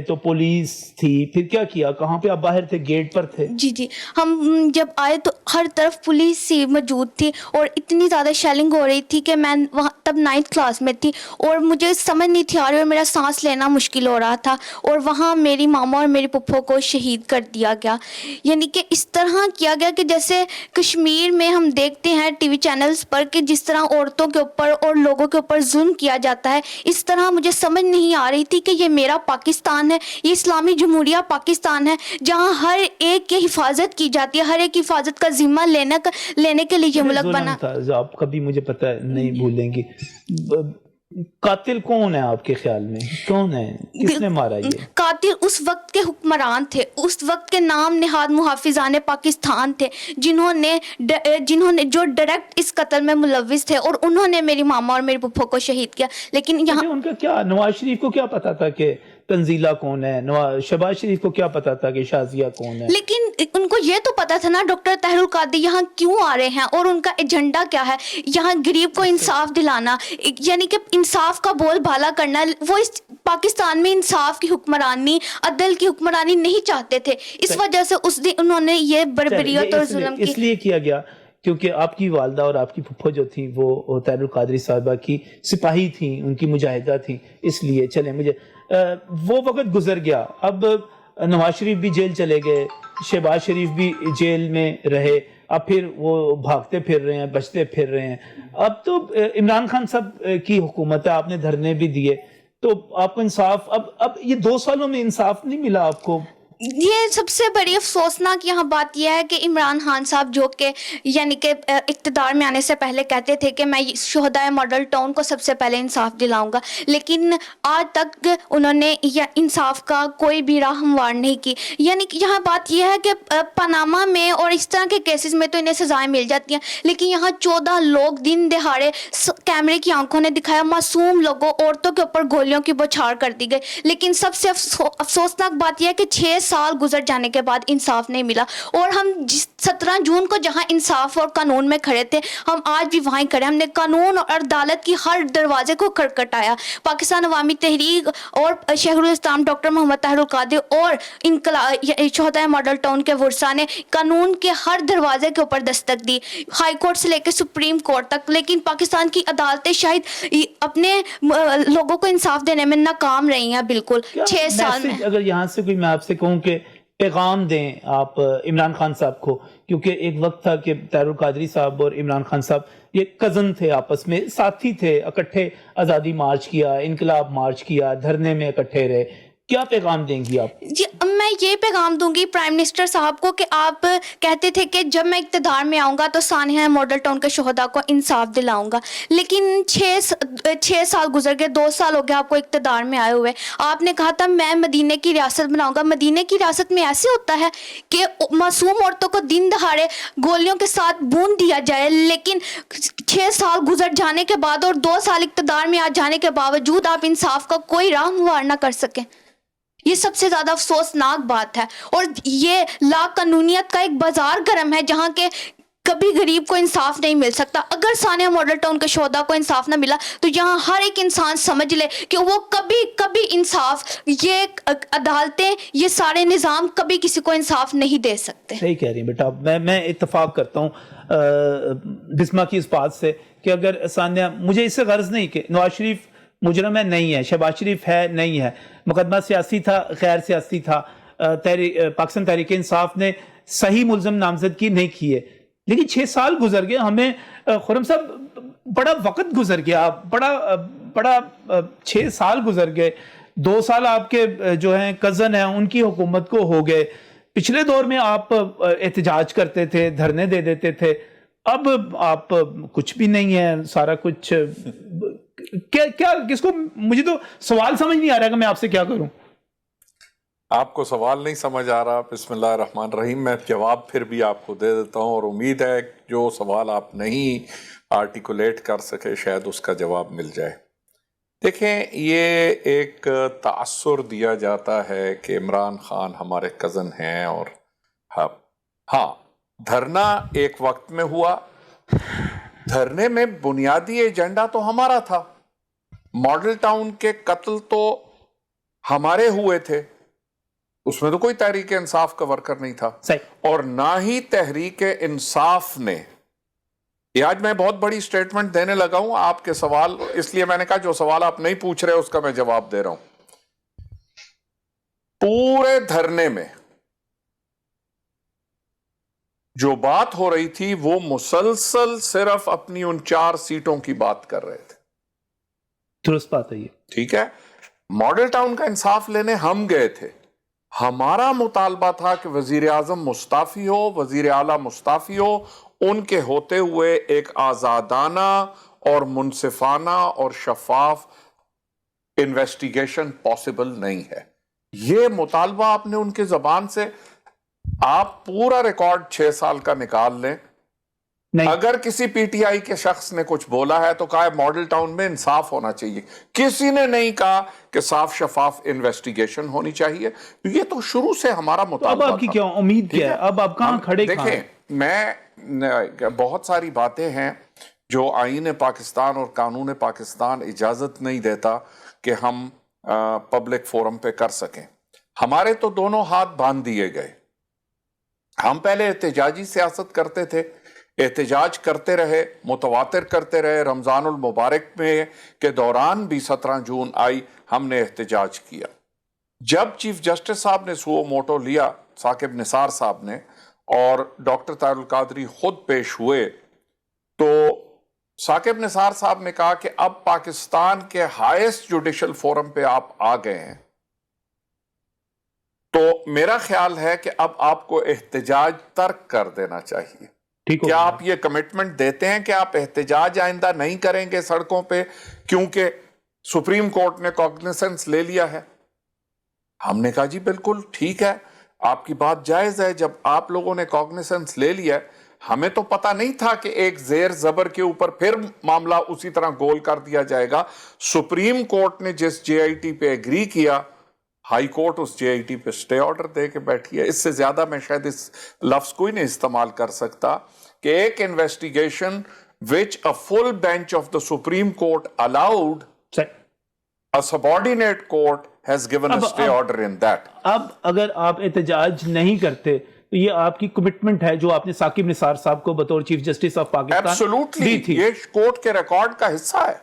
तो पुलिस थी, फिर क्या किया? कहाँ पे आप बाहर थे? गेट पर थे? जी, हम जब आए तो हर तरफ पुलिस ही मौजूद थी और इतनी ज़्यादा शेलिंग हो रही थी कि मैं वहाँ تب 9th کلاس میں تھی اور مجھے سمجھ نہیں تھی آ رہی اور میرا سانس لینا مشکل ہو رہا تھا, اور وہاں میری ماما اور میری پھپھو کو شہید کر دیا گیا. یعنی کہ اس طرح کیا گیا کہ جیسے کشمیر میں ہم دیکھتے ہیں ٹی وی چینلز پر کہ جس طرح عورتوں کے اوپر اور لوگوں کے اوپر ظلم کیا جاتا ہے, اس طرح مجھے سمجھ نہیں آ رہی تھی کہ یہ میرا پاکستان ہے, یہ اسلامی جمہوریہ پاکستان ہے جہاں ہر ایک کی حفاظت کی جاتی ہے, ہر ایک کی حفاظت کا ذمہ لینے کے لیے یہ ملک بنا. آپ کبھی مجھے پتہ نہیں بھولیں گی, قاتل کون ہے آپ کے خیال میں, کون ہے, کس نے مارا یہ؟ قاتل اس وقت کے حکمران تھے, اس وقت کے نام نہاد محافظان پاکستان تھے جنہوں نے جو ڈائریکٹ اس قتل میں ملوث تھے, اور انہوں نے میری ماما اور میری پھپھو کو شہید کیا. لیکن یہاں ان کا کیا, نواز شریف کو کیا پتا تھا کہ تنزیلہ کون ہے, شہباز شریف کو کیا پتا تھا کہ شازیہ کون ہے؟ لیکن ان کو یہ تو پتا تھا نا ڈاکٹر طاہر القادری یہاں کیوں آ رہے ہیں اور ان کا ایجنڈا کیا ہے, یہاں غریب کو انصاف دلانا, یعنی کہ انصاف کا بول بالا کرنا. وہ اس پاکستان میں انصاف کی حکمرانی, عدل کی حکمرانی نہیں چاہتے تھے, اس وجہ سے اس دن انہوں نے یہ بربریت اور ظلم کی. اس لیے کیا گیا کیونکہ آپ کی والدہ اور آپ کی پھپھو جو تھیں وہ طاہر القادری صاحبہ کی سپاہی تھیں, ان کی مجاہدہ تھیں. اس لیے چلیں مجھے وہ وقت گزر گیا, اب نواز شریف بھی جیل چلے گئے, شہباز شریف بھی جیل میں رہے, اب پھر وہ بھاگتے پھر رہے ہیں, بچتے پھر رہے ہیں. اب تو عمران خان صاحب کی حکومت ہے, آپ نے دھرنے بھی دیے, تو آپ کو انصاف اب یہ 2 سالوں میں انصاف نہیں ملا آپ کو. یہ سب سے بڑی افسوسناک یہاں بات یہ ہے کہ عمران خان صاحب جو کہ یعنی کہ اقتدار میں آنے سے پہلے کہتے تھے کہ میں شہدائے ماڈل ٹاؤن کو سب سے پہلے انصاف دلاؤں گا, لیکن آج تک انہوں نے انصاف کا کوئی بھی راہ ہموار نہیں کی. یعنی کہ یہاں بات یہ ہے کہ پاناما میں اور اس طرح کے کیسز میں تو انہیں سزائیں مل جاتی ہیں, لیکن یہاں 14 لوگ دن دہاڑے کیمرے کی آنکھوں نے دکھایا, معصوم لوگوں, عورتوں کے اوپر گولیوں کی بوچھار کر دی گئی. لیکن سب سے افسوسناک بات یہ ہے کہ 6 سال گزر جانے کے بعد انصاف نہیں ملا, اور ہم 17 جون کو جہاں انصاف اور قانون میں کھڑے تھے ہم آج بھی وہیں کھڑے. ہم نے قانون اور عدالت کی ہر دروازے کو کھٹکھٹایا. پاکستان عوامی تحریک اور شیخ الاسلام ڈاکٹر محمد طاہر القادری اور شہدائے ماڈل ٹاؤن کے ورثاء نے قانون کے ہر دروازے کے اوپر دستک دی, ہائی کورٹ سے لے کے سپریم کورٹ تک, لیکن پاکستان کی عدالتیں شاید اپنے لوگوں کو انصاف دینے میں ناکام رہی ہیں. بالکل 6 سال میں. اگر یہاں سے کوئی میں آپ سے کہوں کہ پیغام دیں آپ عمران خان صاحب کو, کیونکہ ایک وقت تھا کہ طاہر القادری صاحب اور عمران خان صاحب یہ کزن تھے, آپس میں ساتھی تھے, اکٹھے آزادی مارچ کیا, انقلاب مارچ کیا, دھرنے میں اکٹھے رہے, کیا پیغام دیں گی آپ؟ جی میں یہ پیغام دوں گی پرائم منسٹر صاحب کو کہ آپ کہتے تھے کہ جب میں اقتدار میں آؤں گا تو سانحہ ماڈل ٹاؤن کے شہداء کو انصاف دلاؤں گا, لیکن 6 سال گزر گئے, 2 سال ہو گئے آپ کو اقتدار میں آئے ہوئے. آپ نے کہا تھا میں مدینے کی ریاست بناؤں گا. مدینے کی ریاست میں ایسے ہوتا ہے کہ معصوم عورتوں کو دن دہاڑے گولیوں کے ساتھ بھون دیا جائے, لیکن 6 سال گزر جانے کے بعد اور 2 سال اقتدار میں آ جانے کے باوجود آپ انصاف کا کوئی راہ ہموار نہ کر سکیں. یہ سب سے زیادہ افسوسناک بات ہے, اور یہ لا قانونیت کا ایک بازار گرم ہے جہاں کے کبھی غریب کو انصاف نہیں مل سکتا. اگر سانحہ ماڈل ٹاؤن کے شہداء کو انصاف نہ ملا تو یہاں ہر ایک انسان سمجھ لے کہ وہ کبھی انصاف, یہ عدالتیں, یہ سارے نظام کبھی کسی کو انصاف نہیں دے سکتے. صحیح کہہ رہی ہیں بیٹا, میں اتفاق کرتا ہوں بسما کی اس بات سے کہ اگر سانحہ, مجھے اس سے غرض نہیں کہ نواز شریف مجرم ہے نہیں ہے, شہباز شریف ہے نہیں ہے, مقدمہ سیاسی تھا غیر سیاسی تھا, پاکستان تحریک انصاف نے صحیح ملزم نامزدگی نہیں کی ہے, لیکن 6 سال گزر گئے. ہمیں خرم صاحب بڑا وقت گزر گیا, بڑا 6 سال گزر گئے. 2 سال آپ کے جو ہیں کزن ہیں ان کی حکومت کو ہو گئے. پچھلے دور میں آپ احتجاج کرتے تھے, دھرنے دے دیتے تھے, اب آپ کچھ بھی نہیں ہے, سارا کچھ کیا کس کو, مجھے تو سوال سمجھ نہیں آ رہا کہ میں آپ سے کیا کروں. آپ کو سوال نہیں سمجھ آ رہا, بسم اللہ الرحمن الرحیم, میں جواب پھر بھی آپ کو دے دیتا ہوں, اور امید ہے جو سوال آپ نہیں آرٹیکولیٹ کر سکے شاید اس کا جواب مل جائے. دیکھیں, یہ ایک تاثر دیا جاتا ہے کہ عمران خان ہمارے کزن ہیں, اور ہاں دھرنا ایک وقت میں ہوا, دھرنے میں بنیادی ایجنڈا تو ہمارا تھا, ماڈل ٹاؤن کے قتل تو ہمارے ہوئے تھے, اس میں تو کوئی تحریک انصاف کا ورکر نہیں تھا, اور نہ ہی تحریک انصاف نے یہ آج میں بہت بڑی سٹیٹمنٹ دینے لگا ہوں. آپ کے سوال, اس لیے میں نے کہا جو سوال آپ نہیں پوچھ رہے اس کا میں جواب دے رہا ہوں. پورے دھرنے میں جو بات ہو رہی تھی وہ مسلسل صرف اپنی ان 4 سیٹوں کی بات کر رہے تھے. درست بات ہے یہ. ٹھیک ہے, ماڈل ٹاؤن کا انصاف لینے ہم گئے تھے. ہمارا مطالبہ تھا کہ وزیر اعظم مستعفی ہو, وزیر اعلیٰ مستعفی ہو. ان کے ہوتے ہوئے ایک آزادانہ اور منصفانہ اور شفاف انویسٹیگیشن پاسبل نہیں ہے. یہ مطالبہ آپ نے ان کے زبان سے, آپ پورا ریکارڈ 6 سال کا نکال لیں. نہیں. اگر کسی پی ٹی آئی کے شخص نے کچھ بولا ہے تو کہا ہے ماڈل ٹاؤن میں انصاف ہونا چاہیے. کسی نے نہیں کہا کہ صاف شفاف انویسٹیگیشن ہونی چاہیے. یہ تو شروع سے ہمارا مطالبہ اب آپ کی کیا امید کیا ہے؟ اب آپ کہاں کھڑے دیکھیں, میں بہت ساری باتیں ہیں جو آئین پاکستان اور قانون پاکستان اجازت نہیں دیتا کہ ہم پبلک فورم پہ کر سکیں. ہمارے تو دونوں ہاتھ باندھ دیے گئے. ہم پہلے احتجاجی سیاست کرتے تھے, احتجاج کرتے رہے, متواتر کرتے رہے. رمضان المبارک میں کے دوران بھی 17 جون آئی, ہم نے احتجاج کیا. جب چیف جسٹس صاحب نے سو موٹو لیا, ثاقب نثار صاحب نے, اور ڈاکٹر طاہر القادری خود پیش ہوئے, تو ثاقب نثار صاحب نے کہا کہ اب پاکستان کے ہائیسٹ جوڈیشل فورم پہ آپ آ گئے ہیں, تو میرا خیال ہے کہ اب آپ کو احتجاج ترک کر دینا چاہیے. کیا آپ یہ کمٹمنٹ دیتے ہیں کہ آپ احتجاج آئندہ نہیں کریں گے سڑکوں پہ کیونکہ سپریم کورٹ نے کوگنیسنس لے لیا ہے؟ ہم نے کہا جی بالکل ٹھیک ہے, آپ کی بات جائز ہے. جب آپ لوگوں نے کوگنیسنس لے لیا, ہمیں تو پتہ نہیں تھا کہ ایک زیر زبر کے اوپر پھر معاملہ اسی طرح گول کر دیا جائے گا. سپریم کورٹ نے جس جے آئی ٹی پہ ایگری کیا, ہائی کورٹ اس جے آئی ٹی پہ سٹے آرڈر دے کے بیٹھی ہے. اس سے زیادہ میں شاید اس لفظ کوئی نہیں استعمال کر سکتا کہ ایک investigation which a full bench of the Supreme Court allowed, a subordinate court has given a stay order in that. اب اگر آپ احتجاج نہیں کرتے تو یہ آپ کی کمٹمنٹ ہے جو آپ نے ثاقب نثار صاحب کو بطور chief justice of Pakistan Absolutely, دی تھی. یہ کورٹ کے ریکارڈ کا حصہ ہے.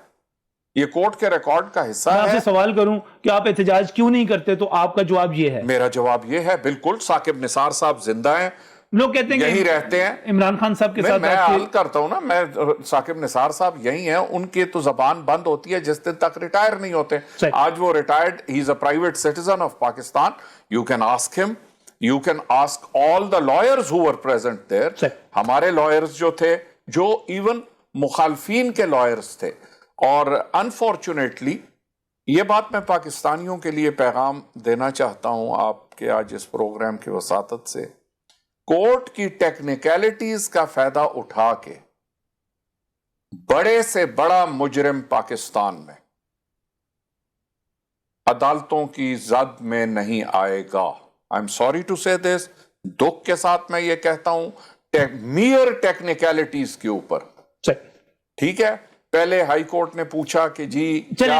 یہ کورٹ کے ریکارڈ کا حصہ میں آپ ہے. سے سوال کروں کہ آپ احتجاج کیوں نہیں کرتے, تو آپ کا جواب یہ ہے. میرا جواب یہ ہے بالکل ثاقب نثار صاحب زندہ ہیں, لوگ کہتے ہیں یہی کہ رہتے ہیں. عمران خان صاحب کے ساتھ میں آپ حل کرتا ہوں نا, میں ثاقب نثار صاحب یہی ہیں, ان کی تو زبان بند ہوتی ہے جس دن تک ریٹائر نہیں ہوتے. آج وہ retired, he is a private citizen of Pakistan. You can ask him, you can ask all the lawyers who were present there. ہمارے لائرز جو تھے, جو ایون مخالفین کے لائرز تھے. اور انفارچونیٹلی یہ بات میں پاکستانیوں کے لیے پیغام دینا چاہتا ہوں آپ کے آج اس پروگرام کی وساطت سے, کورٹ کی ٹیکنیکلٹیز کا فائدہ اٹھا کے بڑے سے بڑا مجرم پاکستان میں عدالتوں کی زد میں نہیں آئے گا. I'm sorry to say this, دکھ کے ساتھ میں یہ کہتا ہوں, میئر ٹیکنیکلٹیز کے اوپر. ٹھیک ہے, پہلے ہائی کورٹ نے پوچھا کہ جی چلیں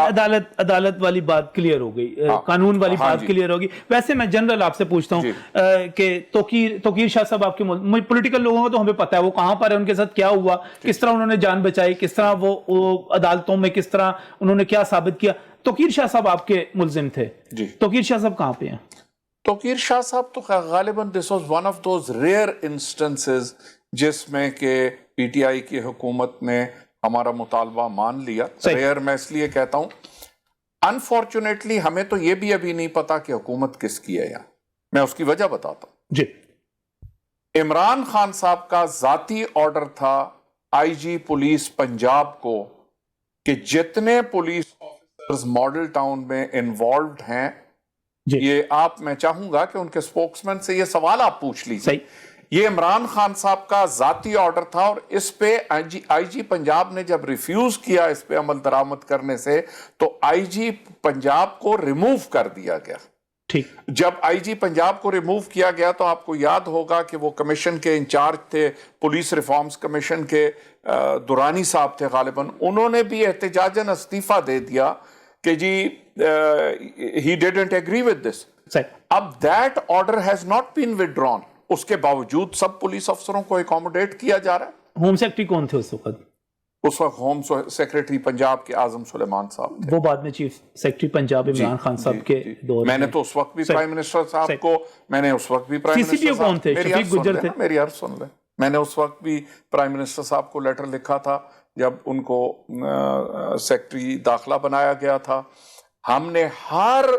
عدالت والی بات کلیئر ہو گئی, قانون والی بات کلیئر ہوگی. ویسے میں جنرل آپ سے پوچھتا ہوں کہ توقیر شاہ صاحب آپ کے پولیٹیکل لوگوں کو تو ہمیں پتا ہے وہ کہاں پر ہے, ان کے ساتھ کیا ہوا, کس طرح انہوں نے جان بچائی, کس طرح وہ عدالتوں میں کس طرح انہوں نے کیا ثابت کیا. توقیر شاہ صاحب آپ کے ملزم تھے, توقیر شاہ صاحب کہاں پہ ہیں؟ توقیر شاہ صاحب تو غالباً this was one of those rare instances جس میں کہ پی ٹی آئی کی حکومت نے ہمارا مطالبہ مان لیا. ریئر میں اس لیے کہتا ہوں, انفارچونیٹلی ہمیں تو یہ بھی ابھی نہیں پتا کہ حکومت کس کی ہے. یہاں میں اس کی وجہ بتاتا ہوں. جی, عمران خان صاحب کا ذاتی آرڈر تھا آئی جی پولیس پنجاب کو کہ جتنے پولیس آفیسرز ماڈل ٹاؤن میں انوالوڈ ہیں, یہ آپ, میں چاہوں گا کہ ان کے سپوکسمین سے یہ سوال آپ پوچھ لیجیے. یہ عمران خان صاحب کا ذاتی آرڈر تھا, اور اس پہ آئی جی پنجاب نے جب ریفیوز کیا اس پہ عمل درآمد کرنے سے, تو آئی جی پنجاب کو ریموو کر دیا گیا. جب آئی جی پنجاب کو ریموو کیا گیا تو آپ کو یاد ہوگا کہ وہ کمیشن کے انچارج تھے, پولیس ریفارمز کمیشن کے دورانی صاحب تھے غالباً, انہوں نے بھی احتجاجاً استعفیٰ دے دیا کہ جی he didn't agree with this. اب that order has not been withdrawn. اس کے باوجود سب پولیس افسروں کو اکوموڈیٹ کیا جا رہا ہے. ہوم سیکرٹری کون تھے اس وقت؟ उस वक्त होम सेक्रेटरी पंजाब के आजम सुलेमान साहब थे। वो बाद में चीफ सेक्रेटरी पंजाब इमरान खान साहब के दौर मैंने तो उस वक्त भी प्राइम मिनिस्टर साहब को, मैंने उस वक्त भी प्राइम मिनिस्टर CCPO कौन थे? शफीक गुज्जर थे? मेरी अर्ज सुन ले, मैंने उस वक्त भी प्राइम मिनिस्टर साहब को लेटर लिखा था जब उनको सेक्रेटरी दाखिला बनाया गया था। हमने हर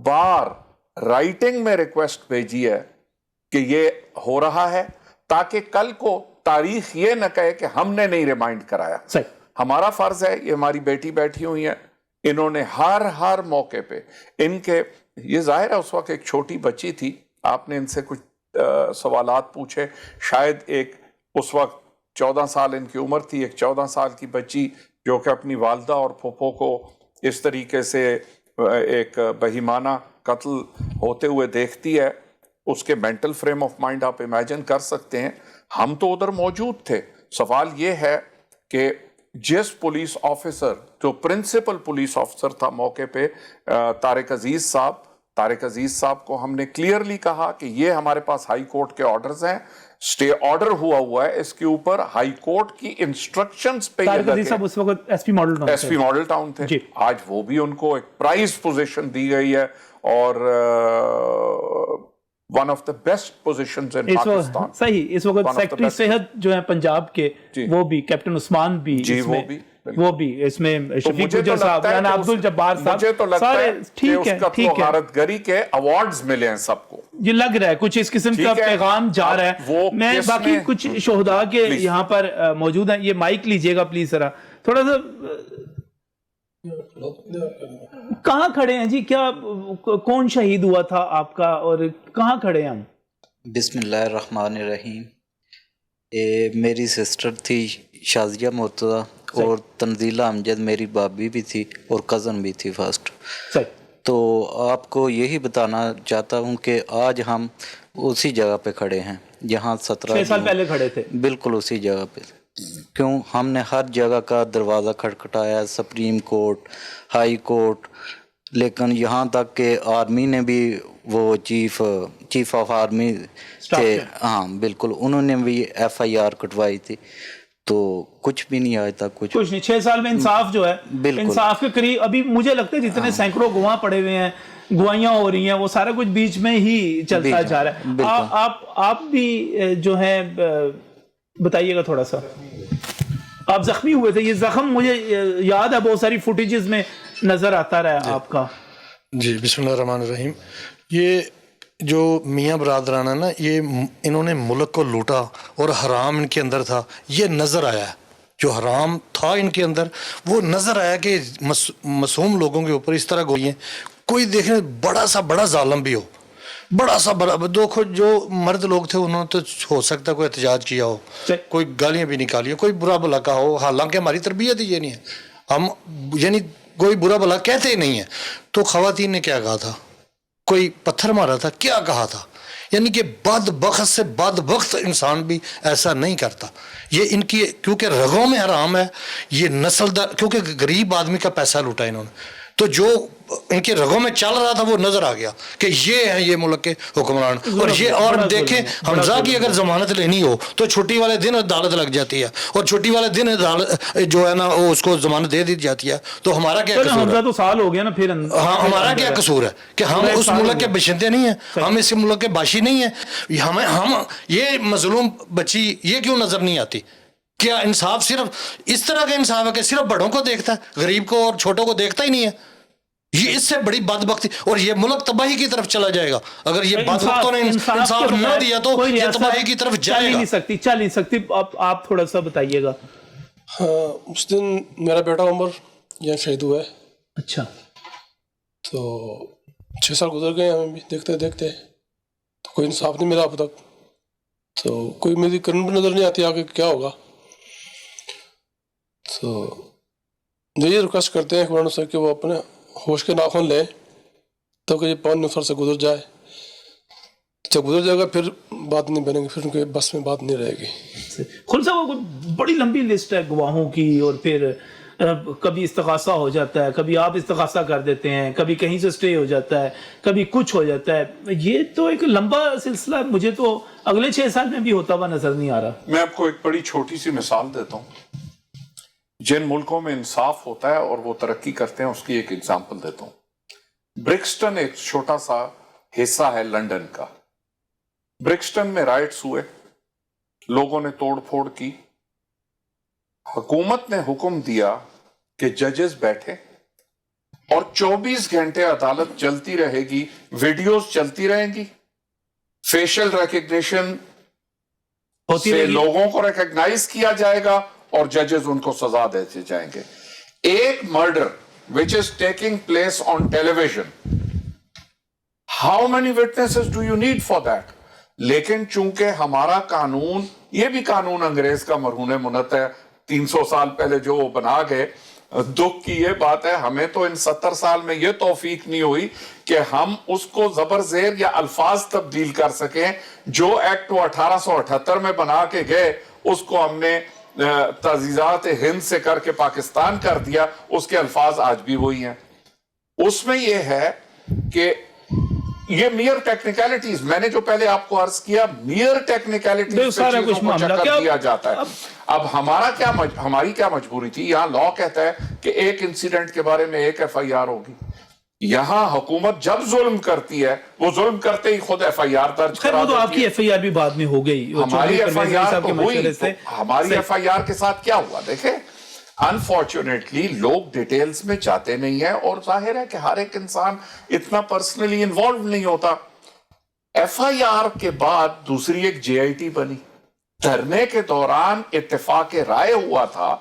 बार राइटिंग में रिक्वेस्ट भेजी है कि ये हो रहा है, ताकि कल को तारीख ये न कहे कि हमने नहीं रिमाइंड कराया। सही, हमारा फर्ज है, ये हमारी बेटी बैठी हुई है, इन्होंने हर मौके पे इनके, ये जाहिर है उस वक्त एक छोटी बच्ची थी, आपने इनसे कुछ सवालात पूछे, शायद एक उस वक्त 14 साल इनकी उम्र थी, एक 14 साल की बच्ची जो कि अपनी वालदा और फूफो को इस तरीके से एक बहिमाना कत्ल होते हुए देखती है, उसके मेंटल फ्रेम ऑफ माइंड आप इमेजिन कर सकते हैं। हम तो उधर मौजूद थे। सवाल ये है कि जिस पुलिस ऑफिसर, जो प्रिंसिपल पुलिस ऑफिसर था मौके पे, तारिक अजीज साहब को हमने क्लियरली कहा कि ये हमारे पास हाई कोर्ट के ऑर्डर्स हैं, स्टे ऑर्डर हुआ है, इसके ऊपर हाई कोर्ट की इंस्ट्रक्शंस पे तारिक अजीज साहब उस वक्त एसपी मॉडल टाउन थे। आज वो भी उनको एक प्राइज पोजीशन दी गई है और one of the best positions in Pakistan. सही, इस वक्त सेक्रेटरी सेहत जो है पंजाब के, वो भी कैप्टन उस्मान भी, वो भी इसमें शफीक गुज्जर साहब, राना अब्दुल जब्बार साहब, मुझे तो लगता है ठीक है, गारतगरी के अवार्ड्स मिले हैं सबको। ये लग रहा है कुछ इस किस्म का पैगाम जा रहा है। मैं बाकी कुछ शोहदा के यहाँ पर मौजूद हैं, ये माइक लीजिएगा प्लीज जरा, थोड़ा सा कहाँ खड़े हैं जी, क्या कौन शहीद हुआ था आपका और कहाँ खड़े हैं हम? बिस्मिल्लाहिर्रहमानिर्रहीम। मेरी सिस्टर थी शाजिया मुर्तज़ा और तंजीला अमजद मेरी भाभी भी थी और कज़न भी थी फर्स्ट। तो आपको यही बताना चाहता हूँ कि आज हम उसी जगह पे खड़े हैं जहाँ 6 साल पहले खड़े थे। बिल्कुल उसी जगह पे। क्यों? हमने हर जगह का दरवाज़ा खटखटाया, सुप्रीम कोर्ट, हाई कोर्ट, लेकिन यहाँ तक कि आर्मी ने भी, वो चीफ ऑफ आर्मी थे, हाँ बिल्कुल, उन्होंने भी FIR कटवाई थी, तो कुछ भी नहीं आया था, कुछ नहीं। 6 साल में इंसाफ जो है, इंसाफ के करीब अभी मुझे लगता है जितने सैकड़ों गवाह पड़े हुए हैं, गवाहियां हो रही हैं, वो सारा कुछ बीच में ही चलता जा रहा है। आप भी जो है बताइएगा थोड़ा सा, आप जख्मी हुए थे, ये जख्म मुझे याद है, बहुत सारी फुटेजेस में नजर आता रहा आपका। जी, बिस्मिल्लाहिर्रहमानिर्रहीम। ये जो मियाँ बरादरान है ना, ये इन्होंने मुल्क को लूटा और हराम इनके अंदर था, ये नज़र आया। जो हराम था इनके अंदर वो नज़र आया कि मासूम लोगों के ऊपर इस तरह गोलियाँ, कोई देखने बड़ा जालिम भी हो, देखो जो मर्द लोग थे उन्होंने तो हो सकता कोई एहतजाज किया हो, कोई गालियाँ भी निकाली हो, कोई बुरा भला कहा हो, हालांकि हमारी तरबियत ही ये नहीं है, हम यानी कोई बुरा भला कहते ही नहीं है। तो ख़वातीन ने क्या कहा था, कोई पत्थर मारा था, क्या कहा था, यानी कि बदबख्त से बदबख्त इंसान भी ऐसा नहीं करता। ये इनकी क्योंकि रगों में हराम है, ये नस्लदार, क्योंकि गरीब आदमी का पैसा लूटा इन्होंने, तो जो इनके रगों में चल रहा था वो नजर आ गया कि ये है ये मुल्क के हुक्मरान। और ये और देखें, हमजा की अगर जमानत लेनी हो तो छुट्टी वाले दिन अदालत लग जाती है, और छुट्टी वाले दिन अदालत जो है ना वो उसको जमानत दे दी जाती है। तो हमारा क्या कसूर है? हमजा तो साल हो गया ना फिर। हाँ, हमारा क्या कसूर है कि हम उस मुल्क के बशिंदे नहीं है, हम इस मुल्क के बाशी नहीं है। हम ये मजलूम बच्ची ये क्यों नजर नहीं आती? क्या इंसाफ सिर्फ इस तरह का इंसाफ है कि सिर्फ बड़ों को देखता है, गरीब को और छोटों को देखता ही नहीं है? ये इससे बड़ी बदबख्ती, और ये मुल्क तबाही की तरफ चला जाएगा अगर ये बदबख्तों ने इंसाफ न दिया तो ये तबाही की तरफ जाएगा। चल नहीं सकती। आप थोड़ा सा बताइएगा। हाँ, उस दिन मेरा बेटा उमर यहाँ शहीद हुआ है। अच्छा। तो 6 साल गुजर गए, हमें भी देखते देखते तो कोई इंसाफ नहीं मिला अब तक, तो कोई मेरी करन भी नजर नहीं आती आगे क्या होगा। तो ये रिक्वेस्ट करते हैं अखबारों से कि वो अपने होश के नाखून ले, तो कि ये पानी नुसर से गुजर जाए। जब गुजर जाएगा फिर बात नहीं बनेगी, फिर उनके बस में बात नहीं रहेगी। खुद साहब बड़ी लंबी लिस्ट है गवाहों की, और फिर کبھی استغاثہ ہو جاتا ہے، کبھی آپ استغاثہ کر دیتے ہیں، کبھی کہیں سے اسٹے ہو جاتا ہے، کبھی کچھ ہو جاتا ہے. یہ تو ایک لمبا سلسلہ مجھے تو اگلے 6 سال میں بھی ہوتا ہوا نظر نہیں آ رہا. میں آپ کو ایک بڑی چھوٹی سی مثال دیتا ہوں. جن ملکوں میں انصاف ہوتا ہے اور وہ ترقی کرتے ہیں اس کی ایک اگزامپل دیتا ہوں. برکسٹن ایک چھوٹا سا حصہ ہے لنڈن کا. برکسٹن میں رائٹس ہوئے، لوگوں نے توڑ پھوڑ کی. حکومت نے حکم دیا کہ ججز بیٹھے اور 24 گھنٹے عدالت چلتی رہے گی، ویڈیوز چلتی رہیں گی، فیشل ریکگنیشن سے لوگوں کو ریکگنائز کیا جائے گا اور ججز ان کو سزا دیتے جائیں گے. ایک murder which is taking place on television, how many witnesses do you need for that? لیکن چونکہ ہمارا قانون، یہ بھی قانون انگریز کا مرہون منت ہے، 300 سال پہلے جو وہ بنا گئے. دکھ کی یہ بات ہے ہمیں تو ان 70 سال میں یہ توفیق نہیں ہوئی کہ ہم اس کو زبر زیر یا الفاظ تبدیل کر سکیں. جو ایکٹ وہ 1878 میں بنا کے گئے اس کو ہم نے تعزیزات ہند سے کر کے پاکستان کر دیا، اس کے الفاظ آج بھی وہی ہیں. اس میں یہ ہے کہ یہ میئر ٹیکنیکلٹیز، میں نے جو پہلے آپ کو عرض کیا، میئر ٹیکنیکلٹیز پہ چیزوں کو چکر دیا جاتا ہے. اب ہماری کیا مجبوری تھی؟ یہاں لا کہتا ہے کہ ایک انسیڈنٹ کے بارے میں ایک ایف آئی آر ہوگی. یہاں حکومت جب ظلم کرتی ہے وہ ظلم کرتے ہی خود ایف آئی آر درج کرا دیتی ہے. خیر وہ تو آپ کی ایف آئی آر بھی بعد میں ہو گئی. ہماری ایف آئی آر تو ہوئی، ہماری ایف آئی آر کے ساتھ کیا ہوا دیکھیں. انفارچونیٹلی لوگ ڈیٹیلز میں جاتے نہیں ہیں اور ظاہر ہے کہ ہر ایک انسان اتنا پرسنلی انوالو نہیں ہوتا. ایف آئی آر کے بعد دوسری ایک جے آئی ٹی بنی. دھرنے کے دوران اتفاق رائے ہوا تھا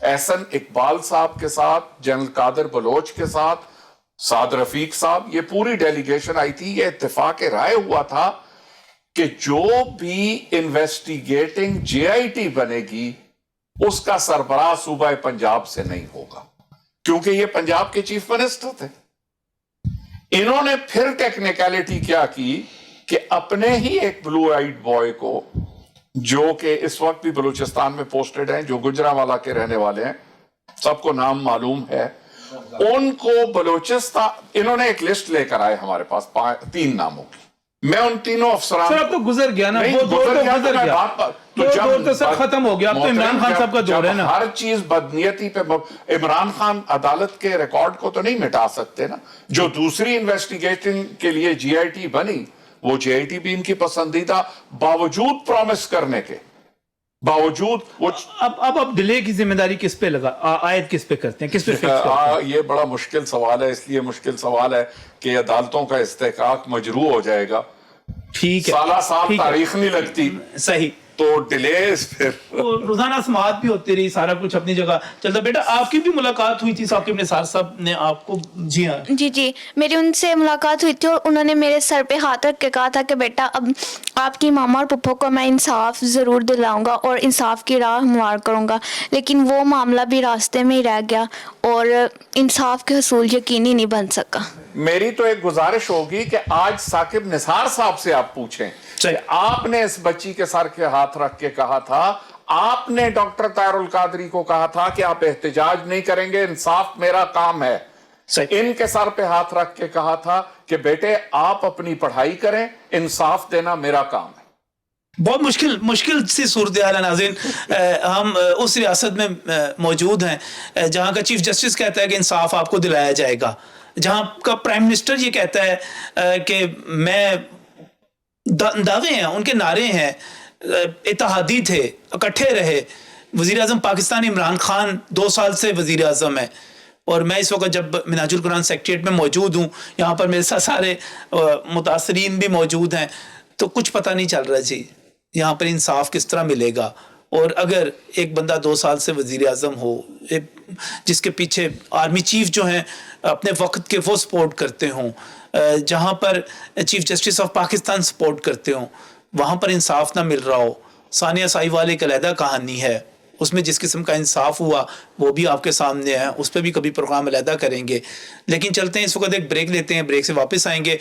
احسن اقبال صاحب کے ساتھ، جنرل قادر بلوچ کے ساتھ، سعد رفیق صاحب، یہ پوری ڈیلیگیشن آئی تھی. یہ اتفاق رائے ہوا تھا کہ جو بھی انویسٹیگیٹنگ جے آئی ٹی بنے گی اس کا سربراہ صوبہ پنجاب سے نہیں ہوگا، کیونکہ یہ پنجاب کے چیف منسٹر تھے. انہوں نے پھر ٹیکنیکلٹی کیا کی کہ اپنے ہی ایک بلو آئیڈ بوائے کو، جو کہ اس وقت بھی بلوچستان میں پوسٹڈ ہیں، جو گجرانوالہ کے رہنے والے ہیں، سب کو نام معلوم ہے، ان کو بلوچستان، انہوں نے ایک لسٹ لے کر آئے ہمارے پاس 3 ناموں کی. میں ان تینوں افسران، سر اب تو گزر گیا نا، وہ دور تو گزر گیا، وہ دور تو سر ختم ہو گیا. اب تو عمران خان صاحب کا دور ہے نا. ہر چیز بدنیتی پہ، عمران خان عدالت کے ریکارڈ کو تو نہیں مٹا سکتے نا. جو دوسری انویسٹیگیشن کے لیے جی آئی ٹی بنی، وہ جی آئی ٹی بھی ان کی پسندیدہ، باوجود پرومس کرنے کے باوجود وہ اب ڈیلے کی ذمہ داری کس پہ لگا، عائد کس پہ کرتے ہیں، کس پہ فکس کرتے ہیں؟ یہ بڑا مشکل سوال ہے. اس لیے مشکل سوال ہے کہ عدالتوں کا استحقاق مجروح ہو جائے گا. ٹھیک ہے، سالہ سال تاریخ نہیں لگتی، صحیح، تو ڈیلیز پھر روزانہ سماعت بھی ہوتی رہی، سارا کچھ اپنی جگہ چلتا. بیٹا آپ کی بھی ملاقات ہوئی تھی ثاقب نثار صاحب نے آپ کو؟ جی ہاں جی میری ان سے ملاقات ہوئی تھی اور انہوں نے میرے سر پہ ہاتھ رکھ کے کہا تھا کہ بیٹا اب آپ کی ماما اور پپھو کو میں انصاف ضرور دلاؤں گا اور انصاف کی راہ ہموار کروں گا. لیکن وہ معاملہ بھی راستے میں ہی رہ گیا اور انصاف کے حصول یقینی نہیں بن سکا. میری تو ایک گزارش ہوگی کہ آج ثاقب نثار صاحب سے آپ پوچھیں کہ آپ نے اس بچی کے سر کے ہاتھ رکھ کے کہا تھا، آپ نے ڈاکٹر طاہر القادری کو کہا تھا کہ آپ احتجاج نہیں کریں گے، انصاف میرا کام ہے. ان کے سر پہ ہاتھ رکھ کے کہا تھا کہ بیٹے آپ اپنی پڑھائی کریں، انصاف دینا میرا کام ہے. بہت مشکل سی صورتحال ہے ناظرین. ہم اس ریاست میں موجود ہیں جہاں کا چیف جسٹس کہتا ہے کہ انصاف آپ کو دلایا جائے گا، جہاں کا پرائم منسٹر یہ کہتا ہے کہ میں، دعوے ہیں، ان کے نعرے ہیں، اتحادی تھے، اکٹھے رہے. وزیر اعظم پاکستان عمران خان 2 سال سے وزیر اعظم ہے، اور میں اس وقت جب منہاج القرآن سیکریٹریٹ میں موجود ہوں، یہاں پر میرے ساتھ سارے متاثرین بھی موجود ہیں، تو کچھ پتہ نہیں چل رہا جی یہاں پر انصاف کس طرح ملے گا. اور اگر ایک بندہ 2 سال سے وزیر اعظم ہو، جس کے پیچھے آرمی چیف جو ہیں اپنے وقت کے وہ سپورٹ کرتے ہوں، جہاں پر chief justice of Pakistan support کرتے ہوں، وہاں پر انصاف نہ مل رہا ہو. ثانیہ سائی والے ایک علیحدہ کہانی ہے، اس میں جس قسم کا انصاف ہوا وہ بھی آپ کے سامنے ہے، اس پہ بھی کبھی پروگرام علیحدہ کریں گے. لیکن چلتے ہیں اس وقت ایک بریک لیتے ہیں، بریک سے واپس آئیں گے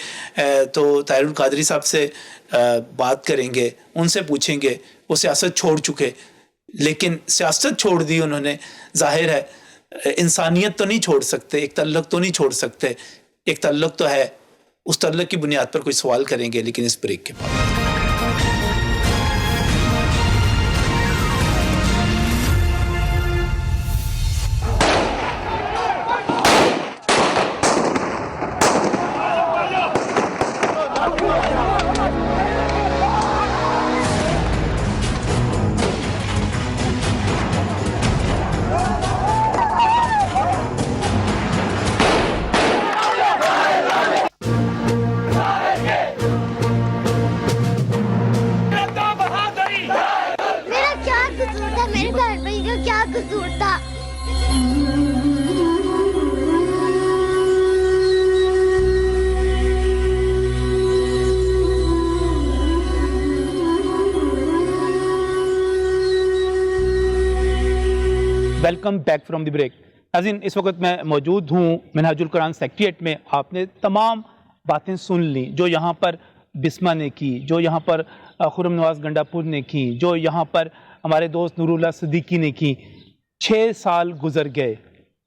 تو طاہر القادری صاحب سے بات کریں گے، ان سے پوچھیں گے. وہ سیاست چھوڑ چکے، لیکن سیاست چھوڑ دی انہوں نے، ظاہر ہے इंसानियत तो नहीं छोड़ सकते, एक तल्लक तो नहीं छोड़ सकते, एक तल्लक तो है, उस तल्लक की बुनियाद पर कोई सवाल करेंगे, लेकिन इस ब्रेक के बाद। मेरा क्या कसूर था? मेरे घर भाई का क्या कसूर था? Welcome back from the break. नाज़रीन, इस वक्त मैं मौजूद हूँ मिनहाजुल कुरान सेक्रेटेरिएट में। आपने तमाम बातें सुन ली जो यहाँ पर बिस्मा ने की, जो यहाँ पर खुर्रम नवाज गंडापुर ने की, जो यहाँ पर हमारे दोस्त नूरुल्लाह सिद्दीकी ने की। 6 साल गुजर गए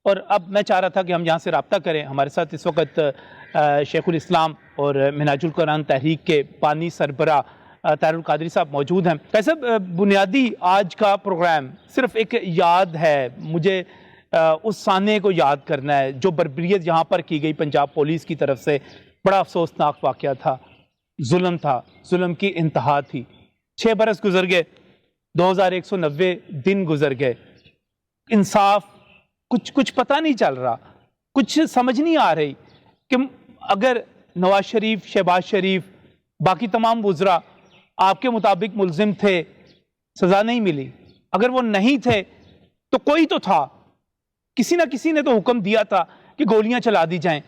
और अब मैं चाह रहा था कि हम यहाँ से रब्ता करें। हमारे साथ इस वक्त शेखुल इस्लाम और मिनहाजुल कुरान तहरीक के बानी सरबरा तारुल कादरी साहब मौजूद हैं। कैसे बुनियादी आज का प्रोग्राम सिर्फ एक याद है, मुझे उस साने को याद करना है जो बर्बरियत यहाँ पर की गई पंजाब पुलिस की तरफ से। बड़ा अफसोसनाक वाक़या था, जुल्म था, जुल्म की इंतहा थी। 6 बरस गुजर गए, 2190 दिन गुजर गए, इंसाफ कुछ पता नहीं चल रहा, कुछ समझ नहीं आ रही कि अगर नवाज शरीफ, शहबाज शरीफ, बाकी तमाम वुज़रा आपके मुताबिक मुलजिम थे, सज़ा नहीं मिली। अगर वो नहीं थे तो कोई तो था, किसी ना किसी ने तो हुक्म दिया था कि गोलियां चला दी जाएं,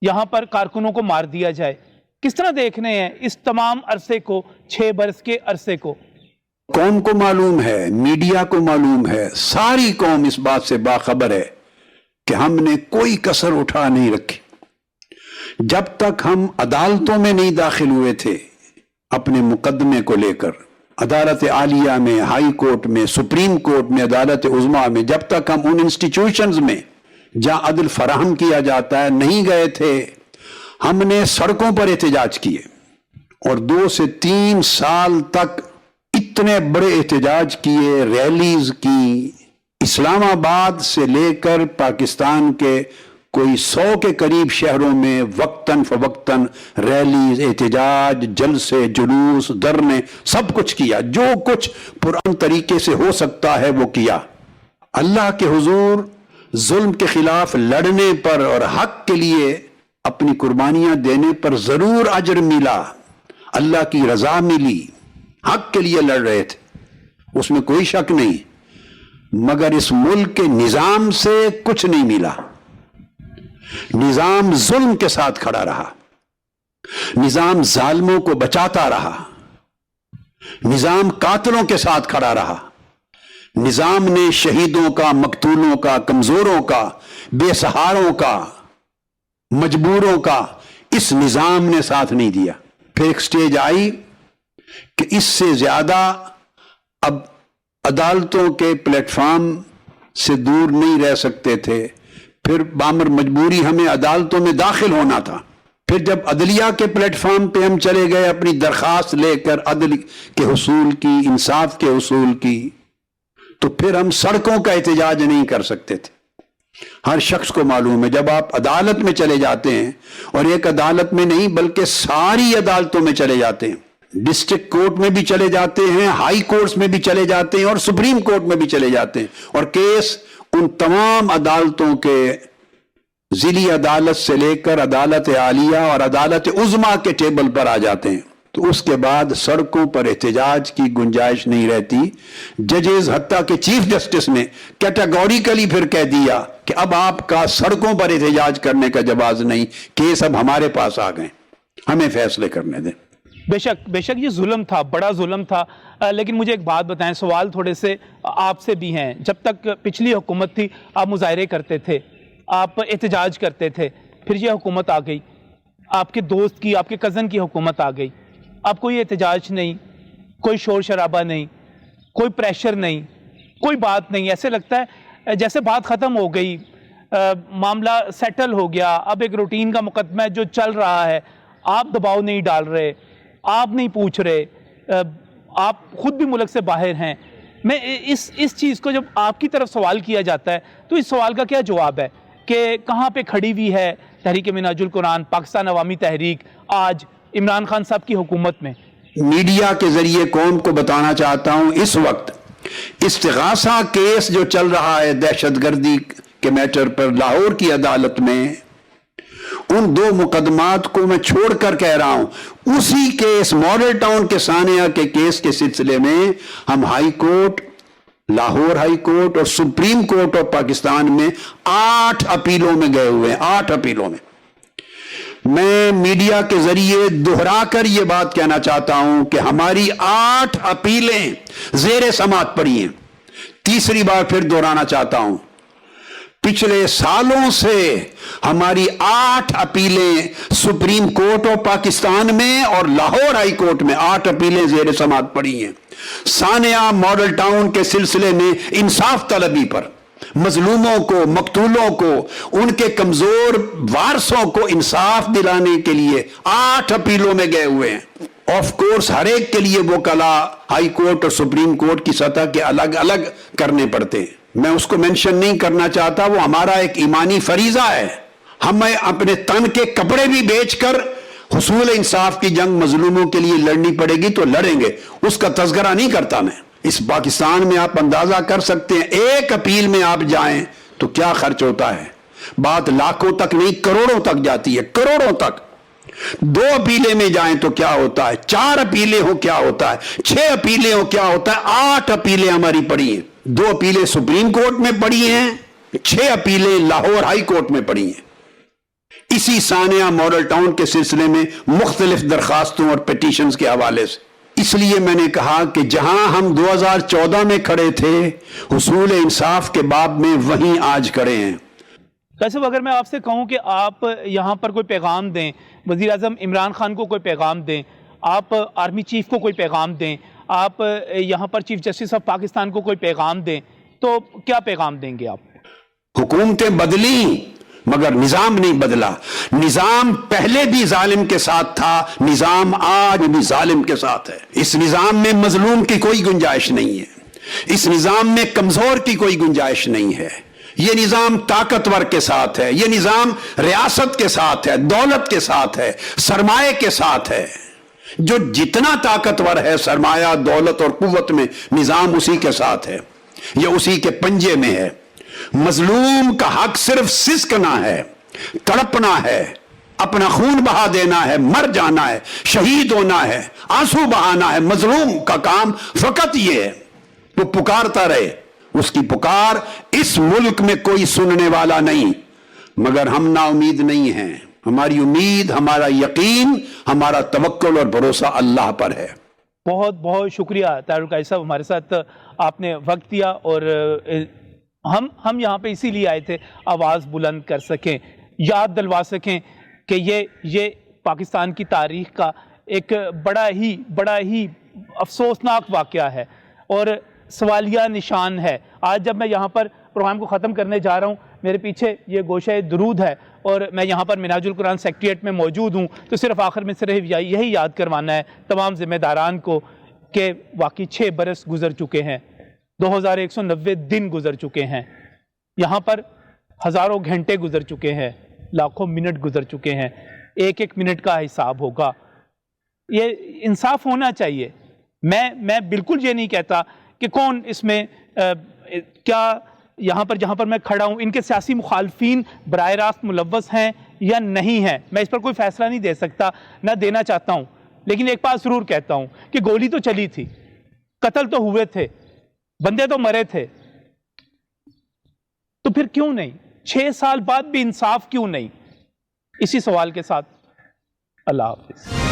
यहाँ पर कारकुनों को मार दिया जाए। किस तरह देख रहे हैं इस तमाम अरसे को, 6 बरस के अरसे को? कौम को मालूम है, मीडिया को मालूम है, सारी कौम इस बात से बाखबर है कि हमने कोई कसर उठा नहीं रखी। जब तक हम अदालतों में नहीं दाखिल हुए थे अपने मुकदमे को लेकर, अदालत आलिया में, हाई कोर्ट में, सुप्रीम कोर्ट में, अदालत उज़्मा में, जब तक हम उन इंस्टीट्यूशंस में जहां अदल फराहम किया जाता है नहीं गए थे, हमने सड़कों पर एहतजाज किए और 2 से 3 साल तक इतने बड़े एहतजाज किए, रैलीज की। इस्लामाबाद से लेकर पाकिस्तान के कोई 100 के करीब शहरों में वक्तन फवक्तन रैलीज, एहतजाज, जलसे, जुलूस, धरने, सब कुछ किया। जो कुछ पुरान तरीके से हो सकता है वो किया। अल्लाह के हुजूर जुल्म के खिलाफ लड़ने पर और हक के लिए अपनी कुर्बानियां देने पर जरूर अजर मिला, अल्लाह की रजा मिली। हक के लिए लड़ रहे थे, उसमें कोई शक नहीं, मगर इस मुल्क के निजाम से कुछ नहीं मिला। निजाम जुल्म के साथ खड़ा रहा, निजाम जालिमों को बचाता रहा, निजाम कातिलों के साथ खड़ा रहा। निजाम ने शहीदों का, मकतूलों का, कमजोरों का, बेसहारों का, मजबूरों का, इस निजाम ने साथ नहीं दिया। फिर एक स्टेज आई कि इससे ज्यादा अब अदालतों के प्लेटफॉर्म से दूर नहीं रह सकते थे। फिर बामर मजबूरी हमें अदालतों में दाखिल होना था। फिर जब अदलिया के प्लेटफॉर्म पे हम चले गए अपनी दरखास्त लेकर अदल के हुसूल की, इंसाफ के हुसूल की, तो फिर हम सड़कों का एहतजाज नहीं कर सकते थे। हर शख्स को मालूम है जब आप अदालत में चले जाते हैं, और एक अदालत में नहीं बल्कि सारी अदालतों में चले जाते हैं, डिस्ट्रिक्ट कोर्ट में भी चले जाते हैं, हाई कोर्ट्स में भी चले जाते हैं और सुप्रीम कोर्ट में भी चले जाते हैं, और केस उन तमाम अदालतों के जिली अदालत से लेकर अदालत आलिया और अदालत उज़्मा के टेबल पर आ जाते हैं। तो उसके बाद सड़कों पर एहतजाज की गुंजाइश नहीं रहती। जजेस हत्ता के चीफ जस्टिस ने कैटेगोरिकली फिर कह दिया कि अब आपका सड़कों पर एहतजाज करने का जवाब नहीं, केस अब हमारे पास आ गए, हमें फैसले करने दें। बेशक ये जुल्म था, बड़ा जुल्म था, लेकिन मुझे एक बात बताएं, सवाल थोड़े से आपसे भी हैं। जब तक पिछली हुकूमत थी आप मुजाहरे करते थे, आप एहतजाज करते थे, फिर ये हुकूमत आ गई, आपके दोस्त की, आपके कज़न की हुकूमत आ गई, अब कोई एहतजाज नहीं, कोई शोर शराबा नहीं, कोई प्रेशर नहीं, कोई बात नहीं। ऐसे लगता है جیسے بات ختم ہو گئی, معاملہ سیٹل ہو گیا, اب ایک روٹین کا مقدمہ ہے جو چل رہا ہے, آپ دباؤ نہیں ڈال رہے, آپ نہیں پوچھ رہے, آپ خود بھی ملک سے باہر ہیں, میں اس چیز کو جب آپ کی طرف سوال کیا جاتا ہے تو اس سوال کا کیا جواب ہے کہ کہاں پہ کھڑی ہوئی ہے تحریک منہاج القرآن, پاکستان عوامی تحریک آج عمران خان صاحب کی حکومت میں؟ میڈیا کے ذریعے قوم کو بتانا چاہتا ہوں, اس وقت استغاثہ کیس جو چل رہا ہے دہشت گردی کے میٹر پر لاہور کی عدالت میں, ان 2 مقدمات کو میں چھوڑ کر کہہ رہا ہوں, اسی کیس ماڈل ٹاؤن کے ثانیہ کے کیس کے سلسلے میں ہم high court, Lahore high court اور سپریم کورٹ آف پاکستان میں 8 اپیلوں میں گئے ہوئے ہیں, 8 اپیلوں میں. میں میڈیا کے ذریعے دہرا کر یہ بات کہنا چاہتا ہوں کہ ہماری 8 اپیلیں زیر سماعت پڑی ہیں. تیسری بار پھر دہرانا چاہتا ہوں, پچھلے سالوں سے ہماری 8 اپیلیں سپریم کورٹ آف پاکستان میں اور لاہور ہائی کورٹ میں 8 اپیلیں زیر سماعت پڑی ہیں. ثانیہ ماڈل ٹاؤن کے سلسلے میں انصاف طلبی پر مظلوموں کو, مقتولوں کو, ان کے کمزور وارثوں کو انصاف دلانے کے لیے 8 اپیلوں میں گئے ہوئے ہیں. آف کورس ہر ایک کے لیے وکلا ہائی کورٹ اور سپریم کورٹ کی سطح کے الگ الگ کرنے پڑتے ہیں, میں اس کو مینشن نہیں کرنا چاہتا, وہ ہمارا ایک ایمانی فریضہ ہے. ہمیں اپنے تن کے کپڑے بھی بیچ کر حصول انصاف کی جنگ مظلوموں کے لیے لڑنی پڑے گی تو لڑیں گے, اس کا تذکرہ نہیں کرتا میں. اس پاکستان میں آپ اندازہ کر سکتے ہیں, ایک اپیل میں آپ جائیں تو کیا خرچ ہوتا ہے. بات لاکھوں تک نہیں, کروڑوں تک جاتی ہے, کروڑوں تک. 2 اپیلیں میں جائیں تو کیا ہوتا ہے, 4 اپیلیں ہو کیا ہوتا ہے, 6 اپیلیں ہو کیا ہوتا ہے. 8 اپیلیں ہماری پڑی ہیں, 2 اپیلیں سپریم کورٹ میں پڑی ہیں, 6 اپیلیں لاہور ہائی کورٹ میں پڑی ہیں. اسی ثانیہ ماڈل ٹاؤن کے سلسلے میں مختلف درخواستوں اور پیٹیشنز کے حوالے سے. اس لیے میں نے کہا کہ جہاں ہم 2014 میں کھڑے تھے حصول انصاف کے باب میں, وہیں آج کھڑے ہیں. ویسے اگر میں آپ سے کہوں کہ آپ یہاں پر کوئی پیغام دیں, وزیر اعظم عمران خان کو کوئی پیغام دیں, آپ آرمی چیف کو کوئی پیغام دیں, آپ یہاں پر چیف جسٹس آف پاکستان کو کوئی پیغام دیں, تو کیا پیغام دیں گے آپ؟ حکومتیں بدلی مگر نظام نہیں بدلا. نظام پہلے بھی ظالم کے ساتھ تھا, نظام آج بھی ظالم کے ساتھ ہے. اس نظام میں مظلوم کی کوئی گنجائش نہیں ہے, اس نظام میں کمزور کی کوئی گنجائش نہیں ہے. یہ نظام طاقتور کے ساتھ ہے, یہ نظام ریاست کے ساتھ ہے, دولت کے ساتھ ہے, سرمایہ کے ساتھ ہے. جو جتنا طاقتور ہے سرمایہ, دولت اور قوت میں, نظام اسی کے ساتھ ہے, یہ اسی کے پنجے میں ہے. مظلوم کا حق صرف سسکنا ہے, تڑپنا ہے, اپنا خون بہا دینا ہے, مر جانا ہے, شہید ہونا ہے, آنسو بہانا ہے. مظلوم کا کام فقط یہ ہے, وہ پکارتا رہے. اس کی پکار اس ملک میں کوئی سننے والا نہیں, مگر ہم نا امید نہیں ہیں. ہماری امید, ہمارا یقین, ہمارا توکل اور بھروسہ اللہ پر ہے. بہت بہت شکریہ طاہر القادری صاحب, ہمارے ساتھ آپ نے وقت دیا, اور ہم یہاں پہ اسی لیے آئے تھے آواز بلند کر سکیں, یاد دلوا سکیں کہ یہ پاکستان کی تاریخ کا ایک بڑا ہی افسوسناک واقعہ ہے اور سوالیہ نشان ہے. آج جب میں یہاں پر پروگرام کو ختم کرنے جا رہا ہوں, میرے پیچھے یہ گوشہ درود ہے اور میں یہاں پر منہاج القرآن سیکریٹریٹ میں موجود ہوں, تو صرف آخر میں صرف یہی یاد کروانا ہے تمام ذمہ داران کو کہ واقعی 6 برس گزر چکے ہیں, 2190 دن گزر چکے ہیں, یہاں پر ہزاروں گھنٹے گزر چکے ہیں, لاکھوں منٹ گزر چکے ہیں. ایک ایک منٹ کا حساب ہوگا. یہ انصاف ہونا چاہیے. میں بالکل یہ نہیں کہتا کہ کون اس میں کیا یہاں پر جہاں پر میں کھڑا ہوں ان کے سیاسی مخالفین براہ راست ملوث ہیں یا نہیں ہیں, میں اس پر کوئی فیصلہ نہیں دے سکتا, نہ دینا چاہتا ہوں. لیکن ایک بات ضرور کہتا ہوں کہ گولی تو چلی تھی, قتل تو ہوئے تھے, بندے تو مرے تھے, تو پھر کیوں نہیں 6 سال بعد بھی انصاف کیوں نہیں؟ اسی سوال کے ساتھ اللہ حافظ.